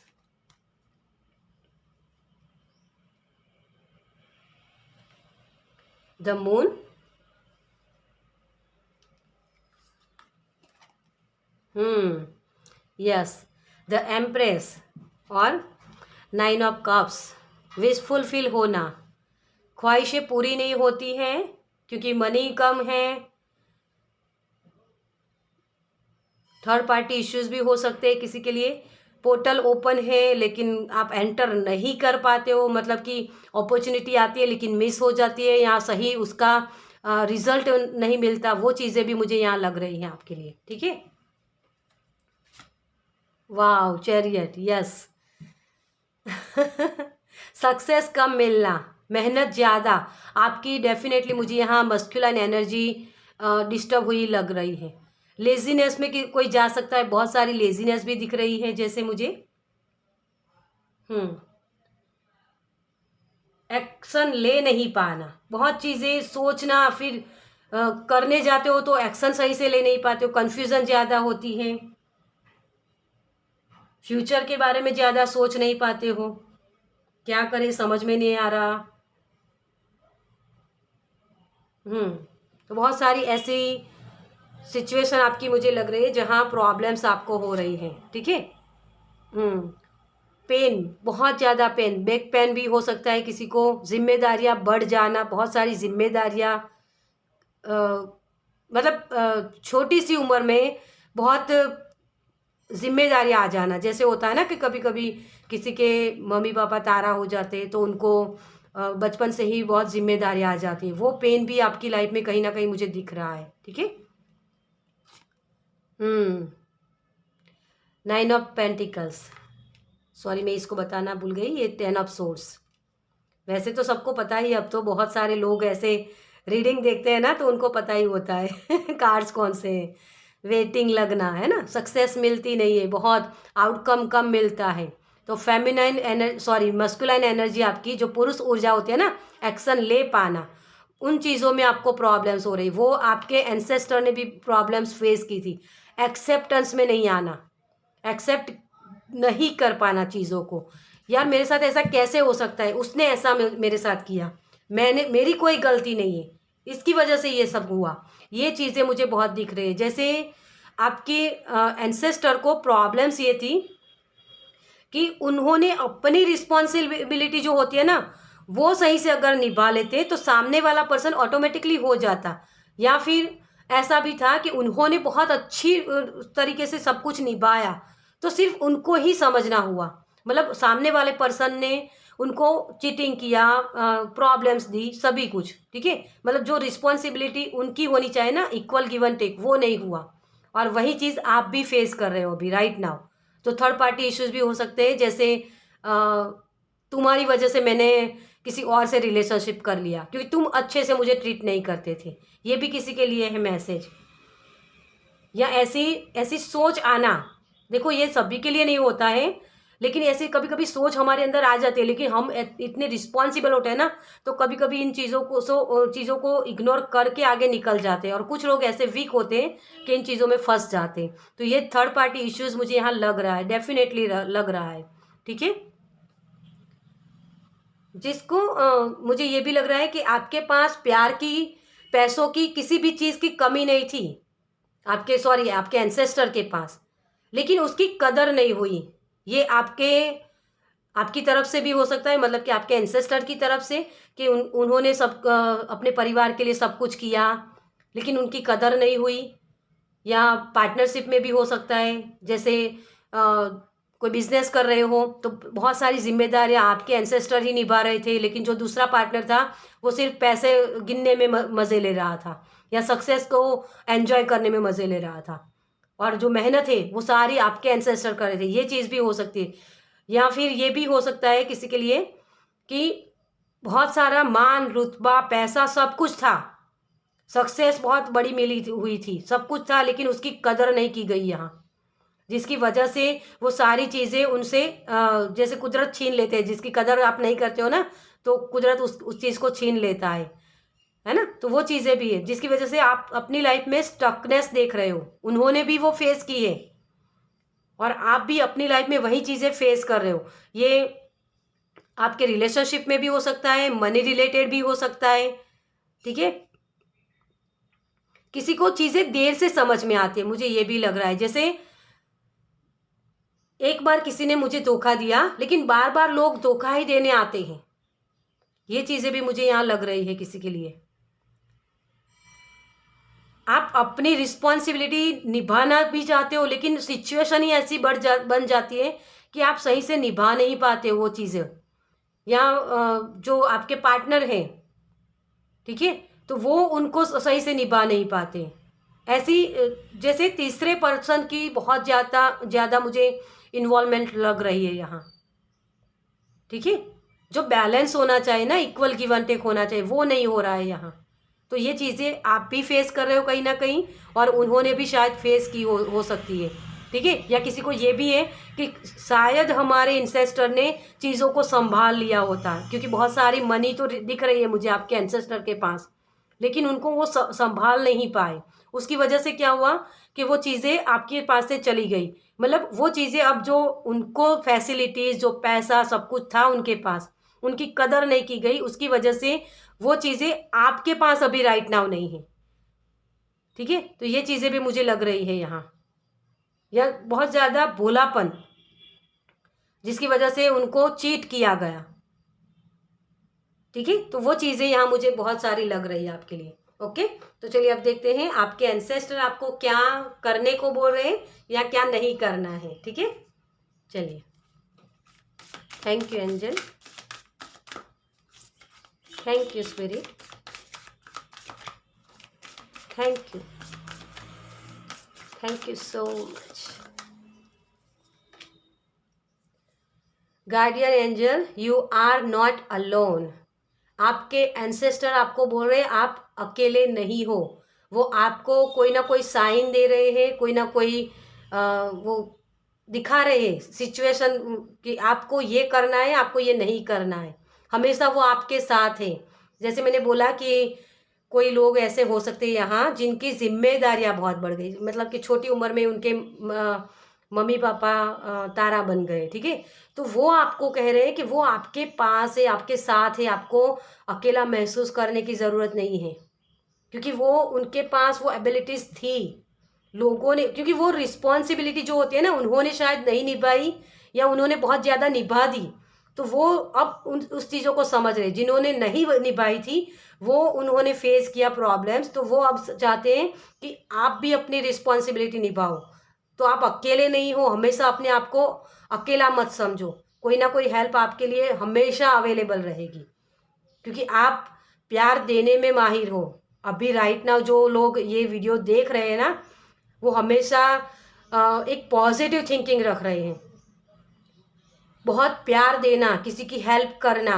the moon, yes, the empress और nine of cups. Wish fulfil होना, ख्वाहिशें पूरी नहीं होती हैं क्योंकि मनी कम है। थर्ड पार्टी इश्यूज भी हो सकते हैं किसी के लिए। पोर्टल ओपन है लेकिन आप एंटर नहीं कर पाते हो, मतलब कि अपॉर्चुनिटी आती है लेकिन मिस हो जाती है, यहाँ सही उसका रिजल्ट नहीं मिलता। वो चीज़ें भी मुझे यहाँ लग रही हैं आपके लिए। ठीक है, वाह, चैरियट, यस। सक्सेस कम मिलना, मेहनत ज़्यादा आपकी, डेफिनेटली मुझे यहाँ मस्कुलाइन एनर्जी डिस्टर्ब हुई लग रही है। लेजीनेस में कि कोई जा सकता है, बहुत सारी लेजीनेस भी दिख रही है जैसे मुझे। एक्शन ले नहीं पाना, बहुत चीज़ें सोचना, फिर करने जाते हो तो एक्शन सही से ले नहीं पाते हो, कन्फ्यूज़न ज़्यादा होती है, फ्यूचर के बारे में ज़्यादा सोच नहीं पाते हो, क्या करें समझ में नहीं आ रहा। तो बहुत सारी ऐसी सिचुएशन आपकी मुझे लग रही है जहाँ प्रॉब्लम्स आपको हो रही हैं। ठीक है, पेन, बहुत ज़्यादा पेन, बैक पेन भी हो सकता है किसी को, जिम्मेदारियाँ बढ़ जाना, बहुत सारी जिम्मेदारियाँ, मतलब छोटी सी उम्र में बहुत जिम्मेदारियाँ आ जाना। जैसे होता है ना कि कभी कभी किसी के मम्मी पापा तारा हो जाते हैं तो उनको बचपन से ही बहुत जिम्मेदारियाँ आ जाती हैं। वो पेन भी आपकी लाइफ में कहीं ना कहीं मुझे दिख रहा है। ठीक है, नाइन ऑफ पेंटिकल्स, सॉरी मैं इसको बताना भूल गई, ये 10 ऑफ सोर्स। वैसे तो सबको पता ही, अब तो बहुत सारे लोग ऐसे रीडिंग देखते हैं ना तो उनको पता ही होता है कार्ड्स कौन से हैं। वेटिंग लगना है ना, सक्सेस मिलती नहीं है, बहुत आउटकम कम मिलता है। तो feminine energy, sorry masculine energy आपकी जो पुरुष ऊर्जा होती है ना, एक्शन ले पाना, उन चीज़ों में आपको प्रॉब्लम्स हो रही। वो आपके एंसेस्टर ने भी प्रॉब्लम्स फेस की थी। एक्सेप्टेंस में नहीं आना, एक्सेप्ट नहीं कर पाना चीज़ों को। यार मेरे साथ ऐसा कैसे हो सकता है, उसने ऐसा मेरे साथ किया, मैंने, मेरी कोई गलती नहीं है, इसकी वजह से ये सब हुआ। ये चीज़ें मुझे बहुत दिख रही है। जैसे आपके एंसेस्टर को प्रॉब्लम्स ये थी कि उन्होंने अपनी रिस्पॉन्सिबिलिटी जो होती है ना, वो सही से अगर निभा लेते तो सामने वाला पर्सन ऑटोमेटिकली हो जाता। या फिर ऐसा भी था कि उन्होंने बहुत अच्छी तरीके से सब कुछ निभाया, तो सिर्फ उनको ही समझना हुआ, मतलब सामने वाले पर्सन ने उनको चीटिंग किया, प्रॉब्लम्स दी, सभी कुछ। ठीक है, मतलब जो रिस्पॉन्सिबिलिटी उनकी होनी चाहिए ना, इक्वल गिव एंड टेक, वो नहीं हुआ। और वही चीज़ आप भी फेस कर रहे हो अभी राइट नाउ। तो थर्ड पार्टी इश्यूज भी हो सकते हैं, जैसे तुम्हारी वजह से मैंने किसी और से रिलेशनशिप कर लिया क्योंकि तुम अच्छे से मुझे ट्रीट नहीं करते थे, ये भी किसी के लिए है मैसेज। या ऐसी ऐसी सोच आना, देखो ये सभी के लिए नहीं होता है, लेकिन ऐसी कभी कभी सोच हमारे अंदर आ जाती है, लेकिन हम इतने रिस्पॉन्सिबल होते हैं ना, तो कभी कभी इन चीज़ों को इग्नोर करके आगे निकल जाते हैं। और कुछ लोग ऐसे वीक होते हैं कि इन चीज़ों में फंस जाते हैं। तो ये थर्ड पार्टी इश्यूज मुझे यहाँ लग रहा है, डेफिनेटली लग रहा है। ठीक है, जिसको मुझे ये भी लग रहा है कि आपके पास प्यार की, पैसों की, किसी भी चीज़ की कमी नहीं थी आपके, सॉरी आपके एंसेस्टर के पास, लेकिन उसकी कदर नहीं हुई। ये आपकी तरफ से भी हो सकता है, मतलब कि आपके एंसेस्टर की तरफ से, कि उन्होंने सब अपने परिवार के लिए सब कुछ किया, लेकिन उनकी कदर नहीं हुई, या पार्टनरशिप में भी हो सकता है। जैसे कोई बिजनेस कर रहे हो तो बहुत सारी जिम्मेदारियां आपके एंसेस्टर ही निभा रहे थे, लेकिन जो दूसरा पार्टनर था वो सिर्फ पैसे गिनने में मज़े ले रहा था, या सक्सेस को एंजॉय करने में मज़े ले रहा था, और जो मेहनत है वो सारी आपके एंसेस्टर कर रहे थे। ये चीज़ भी हो सकती है। या फिर ये भी हो सकता है किसी के लिए कि बहुत सारा मान, रुतबा, पैसा सब कुछ था, सक्सेस बहुत बड़ी हुई थी, सब कुछ था, लेकिन उसकी कदर नहीं की गई यहाँ, जिसकी वजह से वो सारी चीज़ें उनसे जैसे कुदरत छीन लेते हैं। जिसकी कदर आप नहीं करते हो ना, तो कुदरत उस चीज़ को छीन लेता है ना। तो वो चीज़ें भी है जिसकी वजह से आप अपनी लाइफ में स्टकनेस देख रहे हो। उन्होंने भी वो फेस की है, और आप भी अपनी लाइफ में वही चीज़ें फेस कर रहे हो। ये आपके रिलेशनशिप में भी हो सकता है, मनी रिलेटेड भी हो सकता है, ठीक है। किसी को चीज़ें देर से समझ में आती है, मुझे ये भी लग रहा है। जैसे एक बार किसी ने मुझे धोखा दिया, लेकिन बार बार लोग धोखा ही देने आते हैं। ये चीज़ें भी मुझे यहाँ लग रही है किसी के लिए। आप अपनी रिस्पॉन्सिबिलिटी निभाना भी चाहते हो, लेकिन सिचुएशन ही ऐसी बन जाती है कि आप सही से निभा नहीं पाते हो वो चीज़ें, या जो आपके पार्टनर हैं, ठीक है, तो वो उनको सही से निभा नहीं पाते। ऐसी जैसे तीसरे पर्सन की बहुत ज़्यादा ज़्यादा मुझे इन्वॉल्वमेंट लग रही है यहाँ, ठीक है। जो बैलेंस होना चाहिए ना, इक्वल गिव एंड टेक होना चाहिए, वो नहीं हो रहा है यहाँ। तो ये चीज़ें आप भी फेस कर रहे हो कहीं ना कहीं, और उन्होंने भी शायद फेस की हो सकती है, ठीक है। या किसी को ये भी है कि शायद हमारे इंसेस्टर ने चीज़ों को संभाल लिया होता है, क्योंकि बहुत सारी मनी तो दिख रही है मुझे आपके एंसेस्टर के पास, लेकिन उनको वो संभाल नहीं पाए। उसकी वजह से क्या हुआ कि वो चीज़ें आपके पास से चली गई। मतलब वो चीज़ें अब जो उनको फैसिलिटीज़, जो पैसा, सब कुछ था उनके पास, उनकी कदर नहीं की गई। उसकी वजह से वो चीज़ें आपके पास अभी राइट नाउ नहीं है, ठीक है। तो ये चीज़ें भी मुझे लग रही है यहाँ, या बहुत ज़्यादा भोलापन जिसकी वजह से उनको चीट किया गया, ठीक है। तो वो चीज़ें यहाँ मुझे बहुत सारी लग रही है आपके लिए। ओके, तो चलिए अब देखते हैं आपके एंसेस्टर आपको क्या करने को बोल रहे हैं या क्या नहीं करना है, ठीक है। चलिए, thank you angel, thank you spirit, thank you so much. Guardian angel, you are not alone. आपके एंसेस्टर आपको बोल रहे हैं आप अकेले नहीं हो। वो आपको कोई ना कोई साइन दे रहे हैं, कोई ना कोई वो दिखा रहे हैं सिचुएशन कि आपको ये करना है, आपको ये नहीं करना है। हमेशा वो आपके साथ हैं। जैसे मैंने बोला कि कोई लोग ऐसे हो सकते हैं यहाँ जिनकी जिम्मेदारियाँ बहुत बढ़ गई, मतलब कि छोटी उम्र में उनके मम्मी पापा तारा बन गए, ठीक है। तो वो आपको कह रहे हैं कि वो आपके पास है, आपके साथ है, आपको अकेला महसूस करने की ज़रूरत नहीं है, क्योंकि वो उनके पास वो एबिलिटीज़ थी। लोगों ने, क्योंकि वो रिस्पॉन्सिबिलिटी जो होती है ना, उन्होंने शायद नहीं निभाई, या उन्होंने बहुत ज़्यादा निभा दी, तो वो अब उस चीज़ों को समझ रहे। जिन्होंने नहीं निभाई थी वो उन्होंने फेस किया प्रॉब्लम्स, तो वो अब चाहते हैं कि आप भी अपनी रिस्पॉन्सिबिलिटी निभाओ। तो आप अकेले नहीं हो, हमेशा अपने आप को अकेला मत समझो, कोई ना कोई हेल्प आपके लिए हमेशा अवेलेबल रहेगी, क्योंकि आप प्यार देने में माहिर हो। अभी राइट नाउ जो लोग ये वीडियो देख रहे हैं ना, वो हमेशा एक पॉजिटिव थिंकिंग रख रहे हैं। बहुत प्यार देना, किसी की हेल्प करना,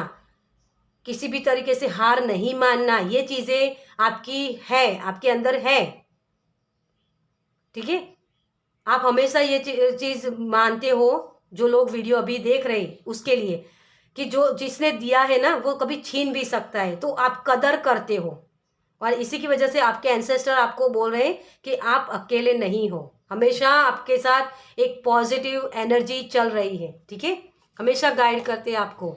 किसी भी तरीके से हार नहीं मानना, ये चीज़ें आपकी है, आपके अंदर है, ठीक है। आप हमेशा ये चीज़ मानते हो, जो लोग वीडियो अभी देख रहे हैं उसके लिए, कि जो जिसने दिया है ना वो कभी छीन भी सकता है, तो आप कदर करते हो। और इसी की वजह से आपके एंसेस्टर आपको बोल रहे हैं कि आप अकेले नहीं हो, हमेशा आपके साथ एक पॉजिटिव एनर्जी चल रही है, ठीक है। हमेशा गाइड करते हैं आपको।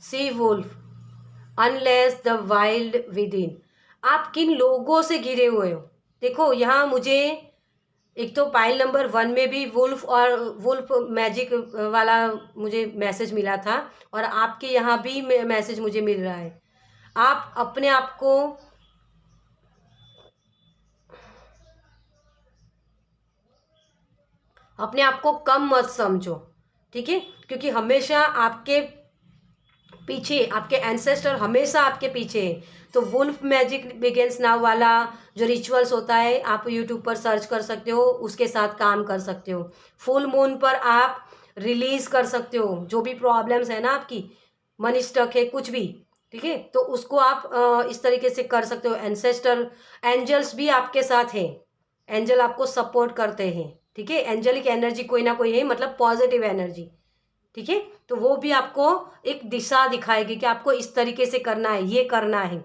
Sea wolf unleash the wild within. आप किन लोगों से घिरे हुए हो? देखो यहाँ मुझे एक तो पाइल नंबर 1 में भी वुल्फ और वुल्फ मैजिक वाला मुझे मैसेज मिला था, और आपके यहाँ भी मैसेज मुझे मिल रहा है। आप अपने आप को अपने आप को कम मत समझो, ठीक है, क्योंकि हमेशा आपके पीछे आपके एंसेस्टर हमेशा आपके पीछे है। तो वुल्फ मैजिक बिगिंस नाउ वाला जो रिचुअल्स होता है आप यूट्यूब पर सर्च कर सकते हो, उसके साथ काम कर सकते हो। फुल मून पर आप रिलीज कर सकते हो जो भी प्रॉब्लम्स है ना आपकी, मनी स्टक है कुछ भी, ठीक है, तो उसको आप इस तरीके से कर सकते हो। एंसेस्टर एंजल्स भी आपके साथ हैं, एंजल आपको सपोर्ट करते हैं, ठीक है, एंजलिक एनर्जी कोई ना कोई है, मतलब पॉजिटिव एनर्जी, ठीक है, तो वो भी आपको एक दिशा दिखाएगी कि आपको इस तरीके से करना है, ये करना है,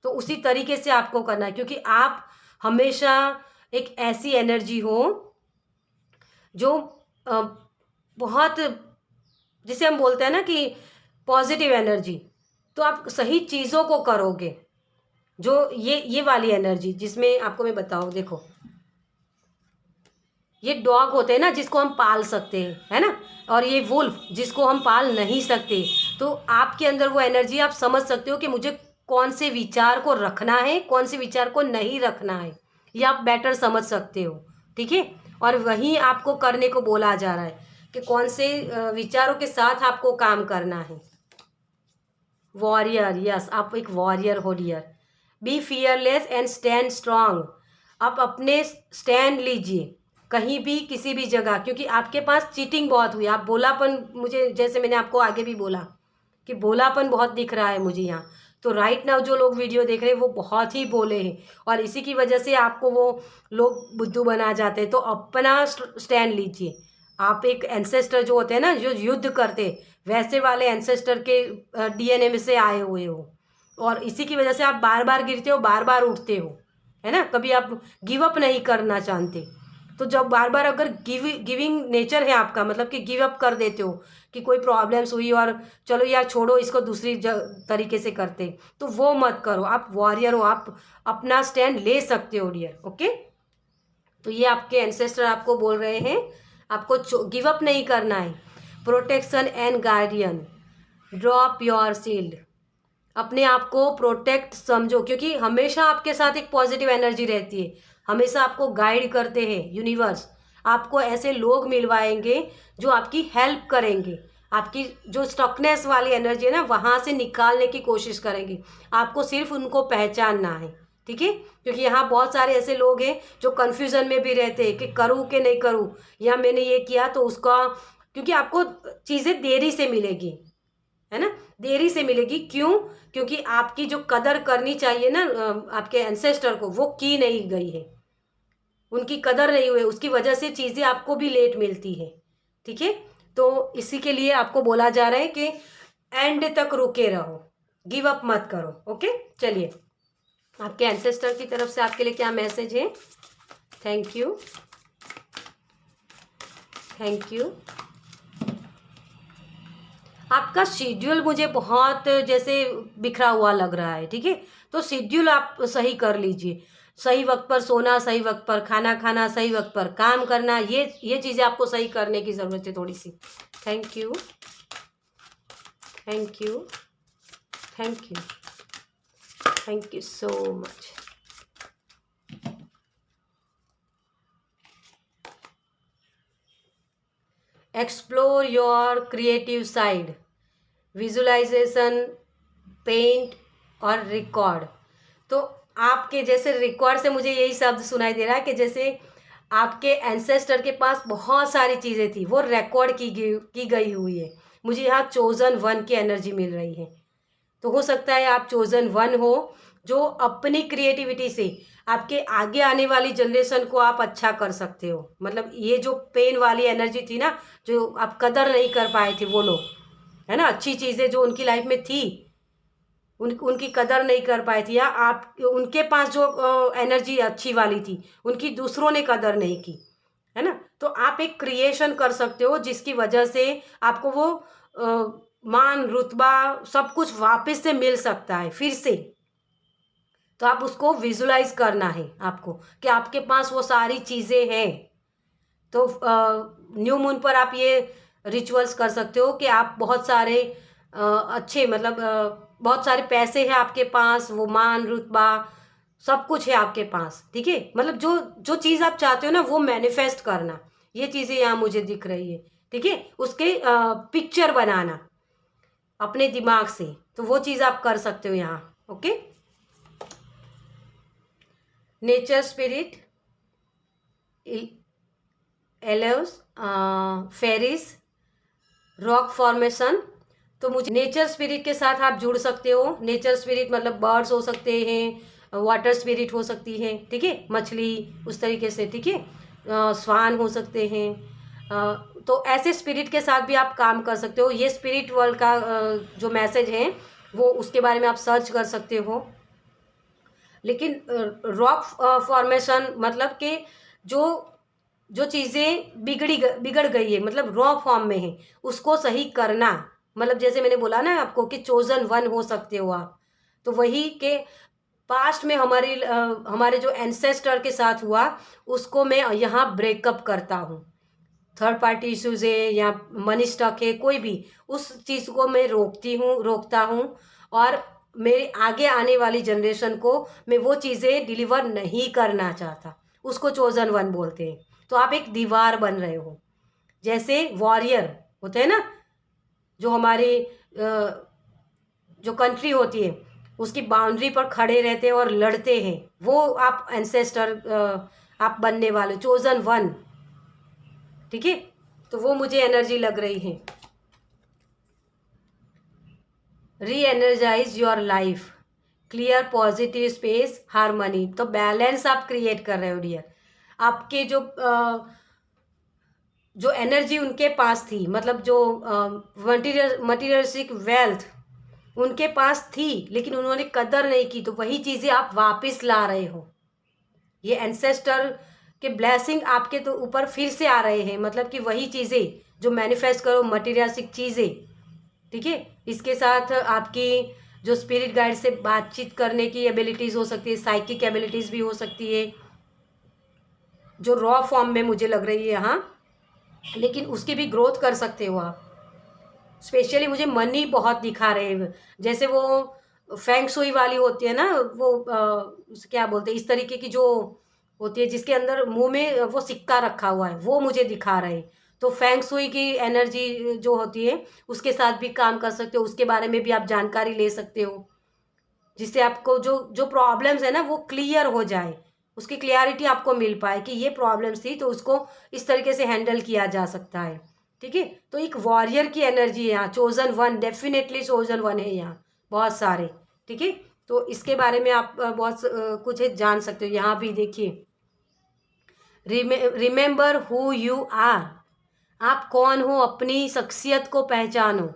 तो उसी तरीके से आपको करना है, क्योंकि आप हमेशा एक ऐसी एनर्जी हो जो अ, बहुत, जिसे हम बोलते हैं ना कि पॉजिटिव एनर्जी, तो आप सही चीज़ों को करोगे। जो ये वाली एनर्जी जिसमें आपको मैं बताऊं, देखो ये डॉग होते हैं ना जिसको हम पाल सकते हैं, है ना, और ये वुल्फ जिसको हम पाल नहीं सकते। तो आपके अंदर वो एनर्जी आप समझ सकते हो कि मुझे कौन से विचार को रखना है, कौन से विचार को नहीं रखना है, ये आप बेटर समझ सकते हो, ठीक है। और वहीं आपको करने को बोला जा रहा है कि कौन से विचारों के साथ आपको काम करना है। वॉरियर, यस, आप एक वॉरियर हो dear. Be fearless and stand strong. आप अपने स्टैंड लीजिए कहीं भी किसी भी जगह, क्योंकि आपके पास चीटिंग बहुत हुई, आप भोलापन, मुझे जैसे मैंने आपको आगे भी बोला कि भोलापन बहुत दिख रहा है मुझे यहाँ। तो राइट नाउ जो लोग वीडियो देख रहे हैं वो बहुत ही भोले हैं, और इसी की वजह से आपको वो लोग बुद्धू बना जाते हैं। तो अपना स्टैंड लीजिए। आप एक एंसेस्टर जो होते हैं ना, जो युद्ध करते, वैसे वाले एंसेस्टर के डीएनए में से आए हुए हो, और इसी की वजह से आप बार बार गिरते हो, बार बार उठते हो, है ना, कभी आप गिव अप नहीं करना चाहते। तो जब बार बार अगर गिविंग नेचर है आपका, मतलब कि गिव अप कर देते हो कि कोई प्रॉब्लम्स हुई और चलो यार छोड़ो इसको, दूसरी तरीके से करते, तो वो मत करो। आप वॉरियर हो, आप अपना स्टैंड ले सकते हो डियर, ओके। तो ये आपके एंसेस्टर आपको बोल रहे हैं, आपको गिव अप नहीं करना है। Protection and guardian, drop your shield. अपने आप को प्रोटेक्ट समझो, क्योंकि हमेशा आपके साथ एक पॉजिटिव एनर्जी रहती है, हमेशा आपको गाइड करते हैं यूनिवर्स। आपको ऐसे लोग मिलवाएंगे जो आपकी हेल्प करेंगे, आपकी जो स्टकनेस वाली एनर्जी है ना वहाँ से निकालने की कोशिश करेंगे। आपको सिर्फ उनको पहचानना है, ठीक है, क्योंकि यहाँ बहुत सारे ऐसे लोग हैं जो कन्फ्यूज़न में भी रहते हैं कि करूँ कि नहीं करूँ, या मैंने ये किया तो उसका, क्योंकि आपको चीज़ें देरी से मिलेगी, है ना, देरी से मिलेगी। क्यों? क्योंकि आपकी जो कदर करनी चाहिए ना आपके एंसेस्टर को, वो की नहीं गई है, उनकी कदर नहीं हुई, उसकी वजह से चीज़ें आपको भी लेट मिलती है, ठीक है। तो इसी के लिए आपको बोला जा रहा है कि एंड तक रुके रहो, गिव अप मत करो, ओके। चलिए, आपके एंसेस्टर की तरफ से आपके लिए क्या मैसेज है? Thank you, thank you. आपका शेड्यूल मुझे बहुत जैसे बिखरा हुआ लग रहा है, ठीक है, तो शेड्यूल आप सही कर लीजिए। सही वक्त पर सोना, सही वक्त पर खाना खाना, सही वक्त पर काम करना, ये चीज़ें आपको सही करने की ज़रूरत है थोड़ी सी। Thank you, thank you, thank you, thank you so much. Explore your creative side, visualisation, paint और रिकॉर्ड। तो आपके जैसे रिकॉर्ड से मुझे यही शब्द सुनाई दे रहा है कि जैसे आपके एंसेस्टर के पास बहुत सारी चीज़ें थी, वो रिकॉर्ड की गई हुई है। मुझे यहाँ चोजन वन की एनर्जी मिल रही है। तो हो सकता है आप चोजन वन हो, जो अपनी क्रिएटिविटी से आपके आगे आने वाली जनरेशन को आप अच्छा कर सकते हो। मतलब ये जो पेन वाली एनर्जी थी ना, जो आप कदर नहीं कर पाए थे वो लोग, है ना, अच्छी चीज़ें जो उनकी लाइफ में थी उनकी कदर नहीं कर पाई थी, या आप उनके पास जो एनर्जी अच्छी वाली थी उनकी दूसरों ने कदर नहीं की, है ना। तो आप एक क्रिएशन कर सकते हो जिसकी वजह से आपको वो मान रुतबा सब कुछ वापस से मिल सकता है फिर से। तो आप उसको विजुलाइज करना है आपको कि आपके पास वो सारी चीज़ें हैं। तो न्यू मून पर आप ये रिचुअल्स कर सकते हो कि आप बहुत सारे अच्छे, मतलब बहुत सारे पैसे हैं आपके पास, वो मान रुतबा सब कुछ है आपके पास, ठीक है, मतलब जो जो चीज़ आप चाहते हो ना वो मैनिफेस्ट करना। ये चीज़ें यहाँ मुझे दिख रही है, ठीक है। उसके पिक्चर बनाना अपने दिमाग से, तो वो चीज़ आप कर सकते हो यहाँ, okay. Nature spirit, elves, fairies, rock formation. तो मुझे नेचर स्पिरिट के साथ आप जुड़ सकते हो। नेचर स्पिरिट मतलब बर्ड्स हो सकते हैं, वाटर स्पिरिट हो सकती है, ठीक है, मछली उस तरीके से, ठीक है, स्वान हो सकते हैं। तो ऐसे स्पिरिट के साथ भी आप काम कर सकते हो। ये स्पिरिट वर्ल्ड का जो मैसेज है वो उसके बारे में आप सर्च कर सकते हो। लेकिन रॉक फॉर्मेशन मतलब कि जो जो चीज़ें बिगड़ गई है, मतलब रॉ फॉर्म में है, उसको सही करना। मतलब जैसे मैंने बोला ना आपको कि चोजन वन हो सकते हो आप, तो वही के पास्ट में हमारे जो एंसेस्टर के साथ हुआ उसको मैं यहाँ ब्रेकअप करता हूँ। थर्ड पार्टी इश्यूज है या मनी स्टक है, कोई भी उस चीज़ को मैं रोकता हूँ। और मेरे आगे आने वाली जनरेशन को मैं वो चीज़ें डिलीवर नहीं करना चाहता, उसको चोजन वन बोलते हैं। तो आप एक दीवार बन रहे हो, जैसे वॉरियर होते हैं ना, जो हमारे जो कंट्री होती है उसकी बाउंड्री पर खड़े रहते हैं और लड़ते हैं, वो आप एंसेस्टर आप बनने वाले चोजन वन, ठीक है। तो वो मुझे एनर्जी लग रही है। Reenergize your life, clear positive space, harmony. तो बैलेंस आप क्रिएट कर रहे हो डियर। आपके जो एनर्जी उनके पास थी, मतलब जो मटीरियलिस्टिक वेल्थ उनके पास थी लेकिन उन्होंने कदर नहीं की, तो वही चीज़ें आप वापस ला रहे हो। ये एंसेस्टर के ब्लेसिंग आपके तो ऊपर फिर से आ रहे हैं, मतलब कि वही चीज़ें जो मैनिफेस्ट करो, मटीरियलिस्टिक चीज़ें, ठीक है। इसके साथ आपकी जो स्पिरिट गाइड से बातचीत करने की एबिलिटीज़ हो सकती है, साइकिक एबिलिटीज़ भी हो सकती है, जो रॉ फॉर्म में मुझे लग रही है यहाँ, लेकिन उसकी भी ग्रोथ कर सकते हो आप। स्पेशली मुझे मनी बहुत दिखा रहे हैं, जैसे वो फेंग सुई वाली होती है ना, वो क्या बोलते हैं, इस तरीके की जो होती है जिसके अंदर मुंह में वो सिक्का रखा हुआ है, वो मुझे दिखा रहे हैं। तो फेंग सुई की एनर्जी जो होती है उसके साथ भी काम कर सकते हो, उसके बारे में भी आप जानकारी ले सकते हो, जिससे आपको जो जो प्रॉब्लम्स है ना वो क्लियर हो जाए, उसकी क्लियरिटी आपको मिल पाए कि ये प्रॉब्लम्स थी तो उसको इस तरीके से हैंडल किया जा सकता है, ठीक है। तो एक वॉरियर की एनर्जी है यहाँ, chosen one, definitely chosen one है यहाँ बहुत सारे, ठीक है। तो इसके बारे में आप कुछ जान सकते हो। यहाँ भी देखिए, रिमेंबर हु यू आर, आप कौन हो, अपनी शख्सियत को पहचानो,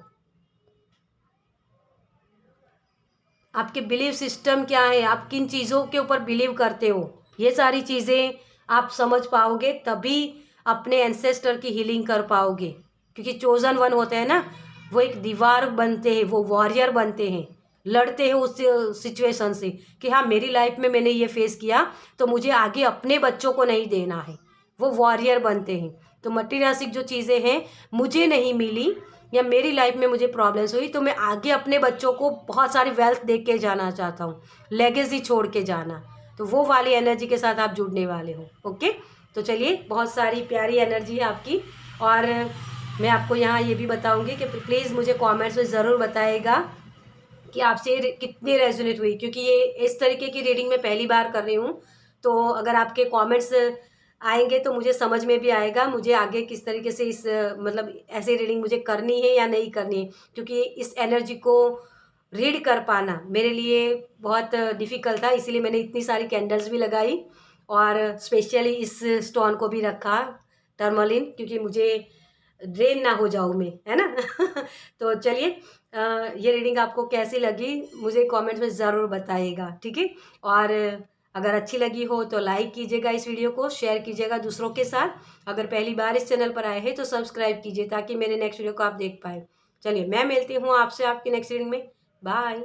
आपके बिलीव सिस्टम क्या है, आप किन चीज़ों के ऊपर बिलीव करते हो, ये सारी चीज़ें आप समझ पाओगे, तभी अपने एंसेस्टर की हीलिंग कर पाओगे। क्योंकि चोजन वन होते हैं ना, वो एक दीवार बनते हैं, वो वॉरियर बनते हैं, लड़ते हैं उस सिचुएशन से कि हाँ मेरी लाइफ में मैंने ये फेस किया तो मुझे आगे अपने बच्चों को नहीं देना है, वो वॉरियर बनते हैं। तो मटीरियलिस्टिक जो चीज़ें हैं मुझे नहीं मिली या मेरी लाइफ में मुझे प्रॉब्लम्स हुई, तो मैं आगे अपने बच्चों को बहुत सारी वेल्थ दे के जाना चाहता हूँ, लेगेसी छोड़ के जाना। तो वो वाली एनर्जी के साथ आप जुड़ने वाले हो, ओके। तो चलिए, बहुत सारी प्यारी एनर्जी है आपकी। और मैं आपको यहाँ ये भी बताऊँगी कि प्लीज़ मुझे कॉमेंट्स में ज़रूर बताइएगा कि आपसे कितनी रेजोनेट हुई, क्योंकि ये इस तरीके की रीडिंग मैं पहली बार कर रही हूँ। तो अगर आपके कमेंट्स आएंगे तो मुझे समझ में भी आएगा मुझे आगे किस तरीके से इस मतलब ऐसे रीडिंग मुझे करनी है या नहीं करनी है, क्योंकि इस एनर्जी को रीड कर पाना मेरे लिए बहुत डिफ़िकल्ट था। इसीलिए मैंने इतनी सारी कैंडल्स भी लगाई और स्पेशली इस स्टोन को भी रखा, टर्मलिन, क्योंकि मुझे ड्रेन ना हो जाऊँ मैं, है ना। तो चलिए, ये रीडिंग आपको कैसी लगी मुझे कमेंट्स में ज़रूर बताइएगा, ठीक है। और अगर अच्छी लगी हो तो लाइक कीजिएगा, इस वीडियो को शेयर कीजिएगा दूसरों के साथ। अगर पहली बार इस चैनल पर आए हैं तो सब्सक्राइब कीजिए ताकि मेरे नेक्स्ट वीडियो को आप देख पाए। चलिए, मैं मिलती हूँ आपसे आपकी नेक्स्ट रीडिंग में। बाय।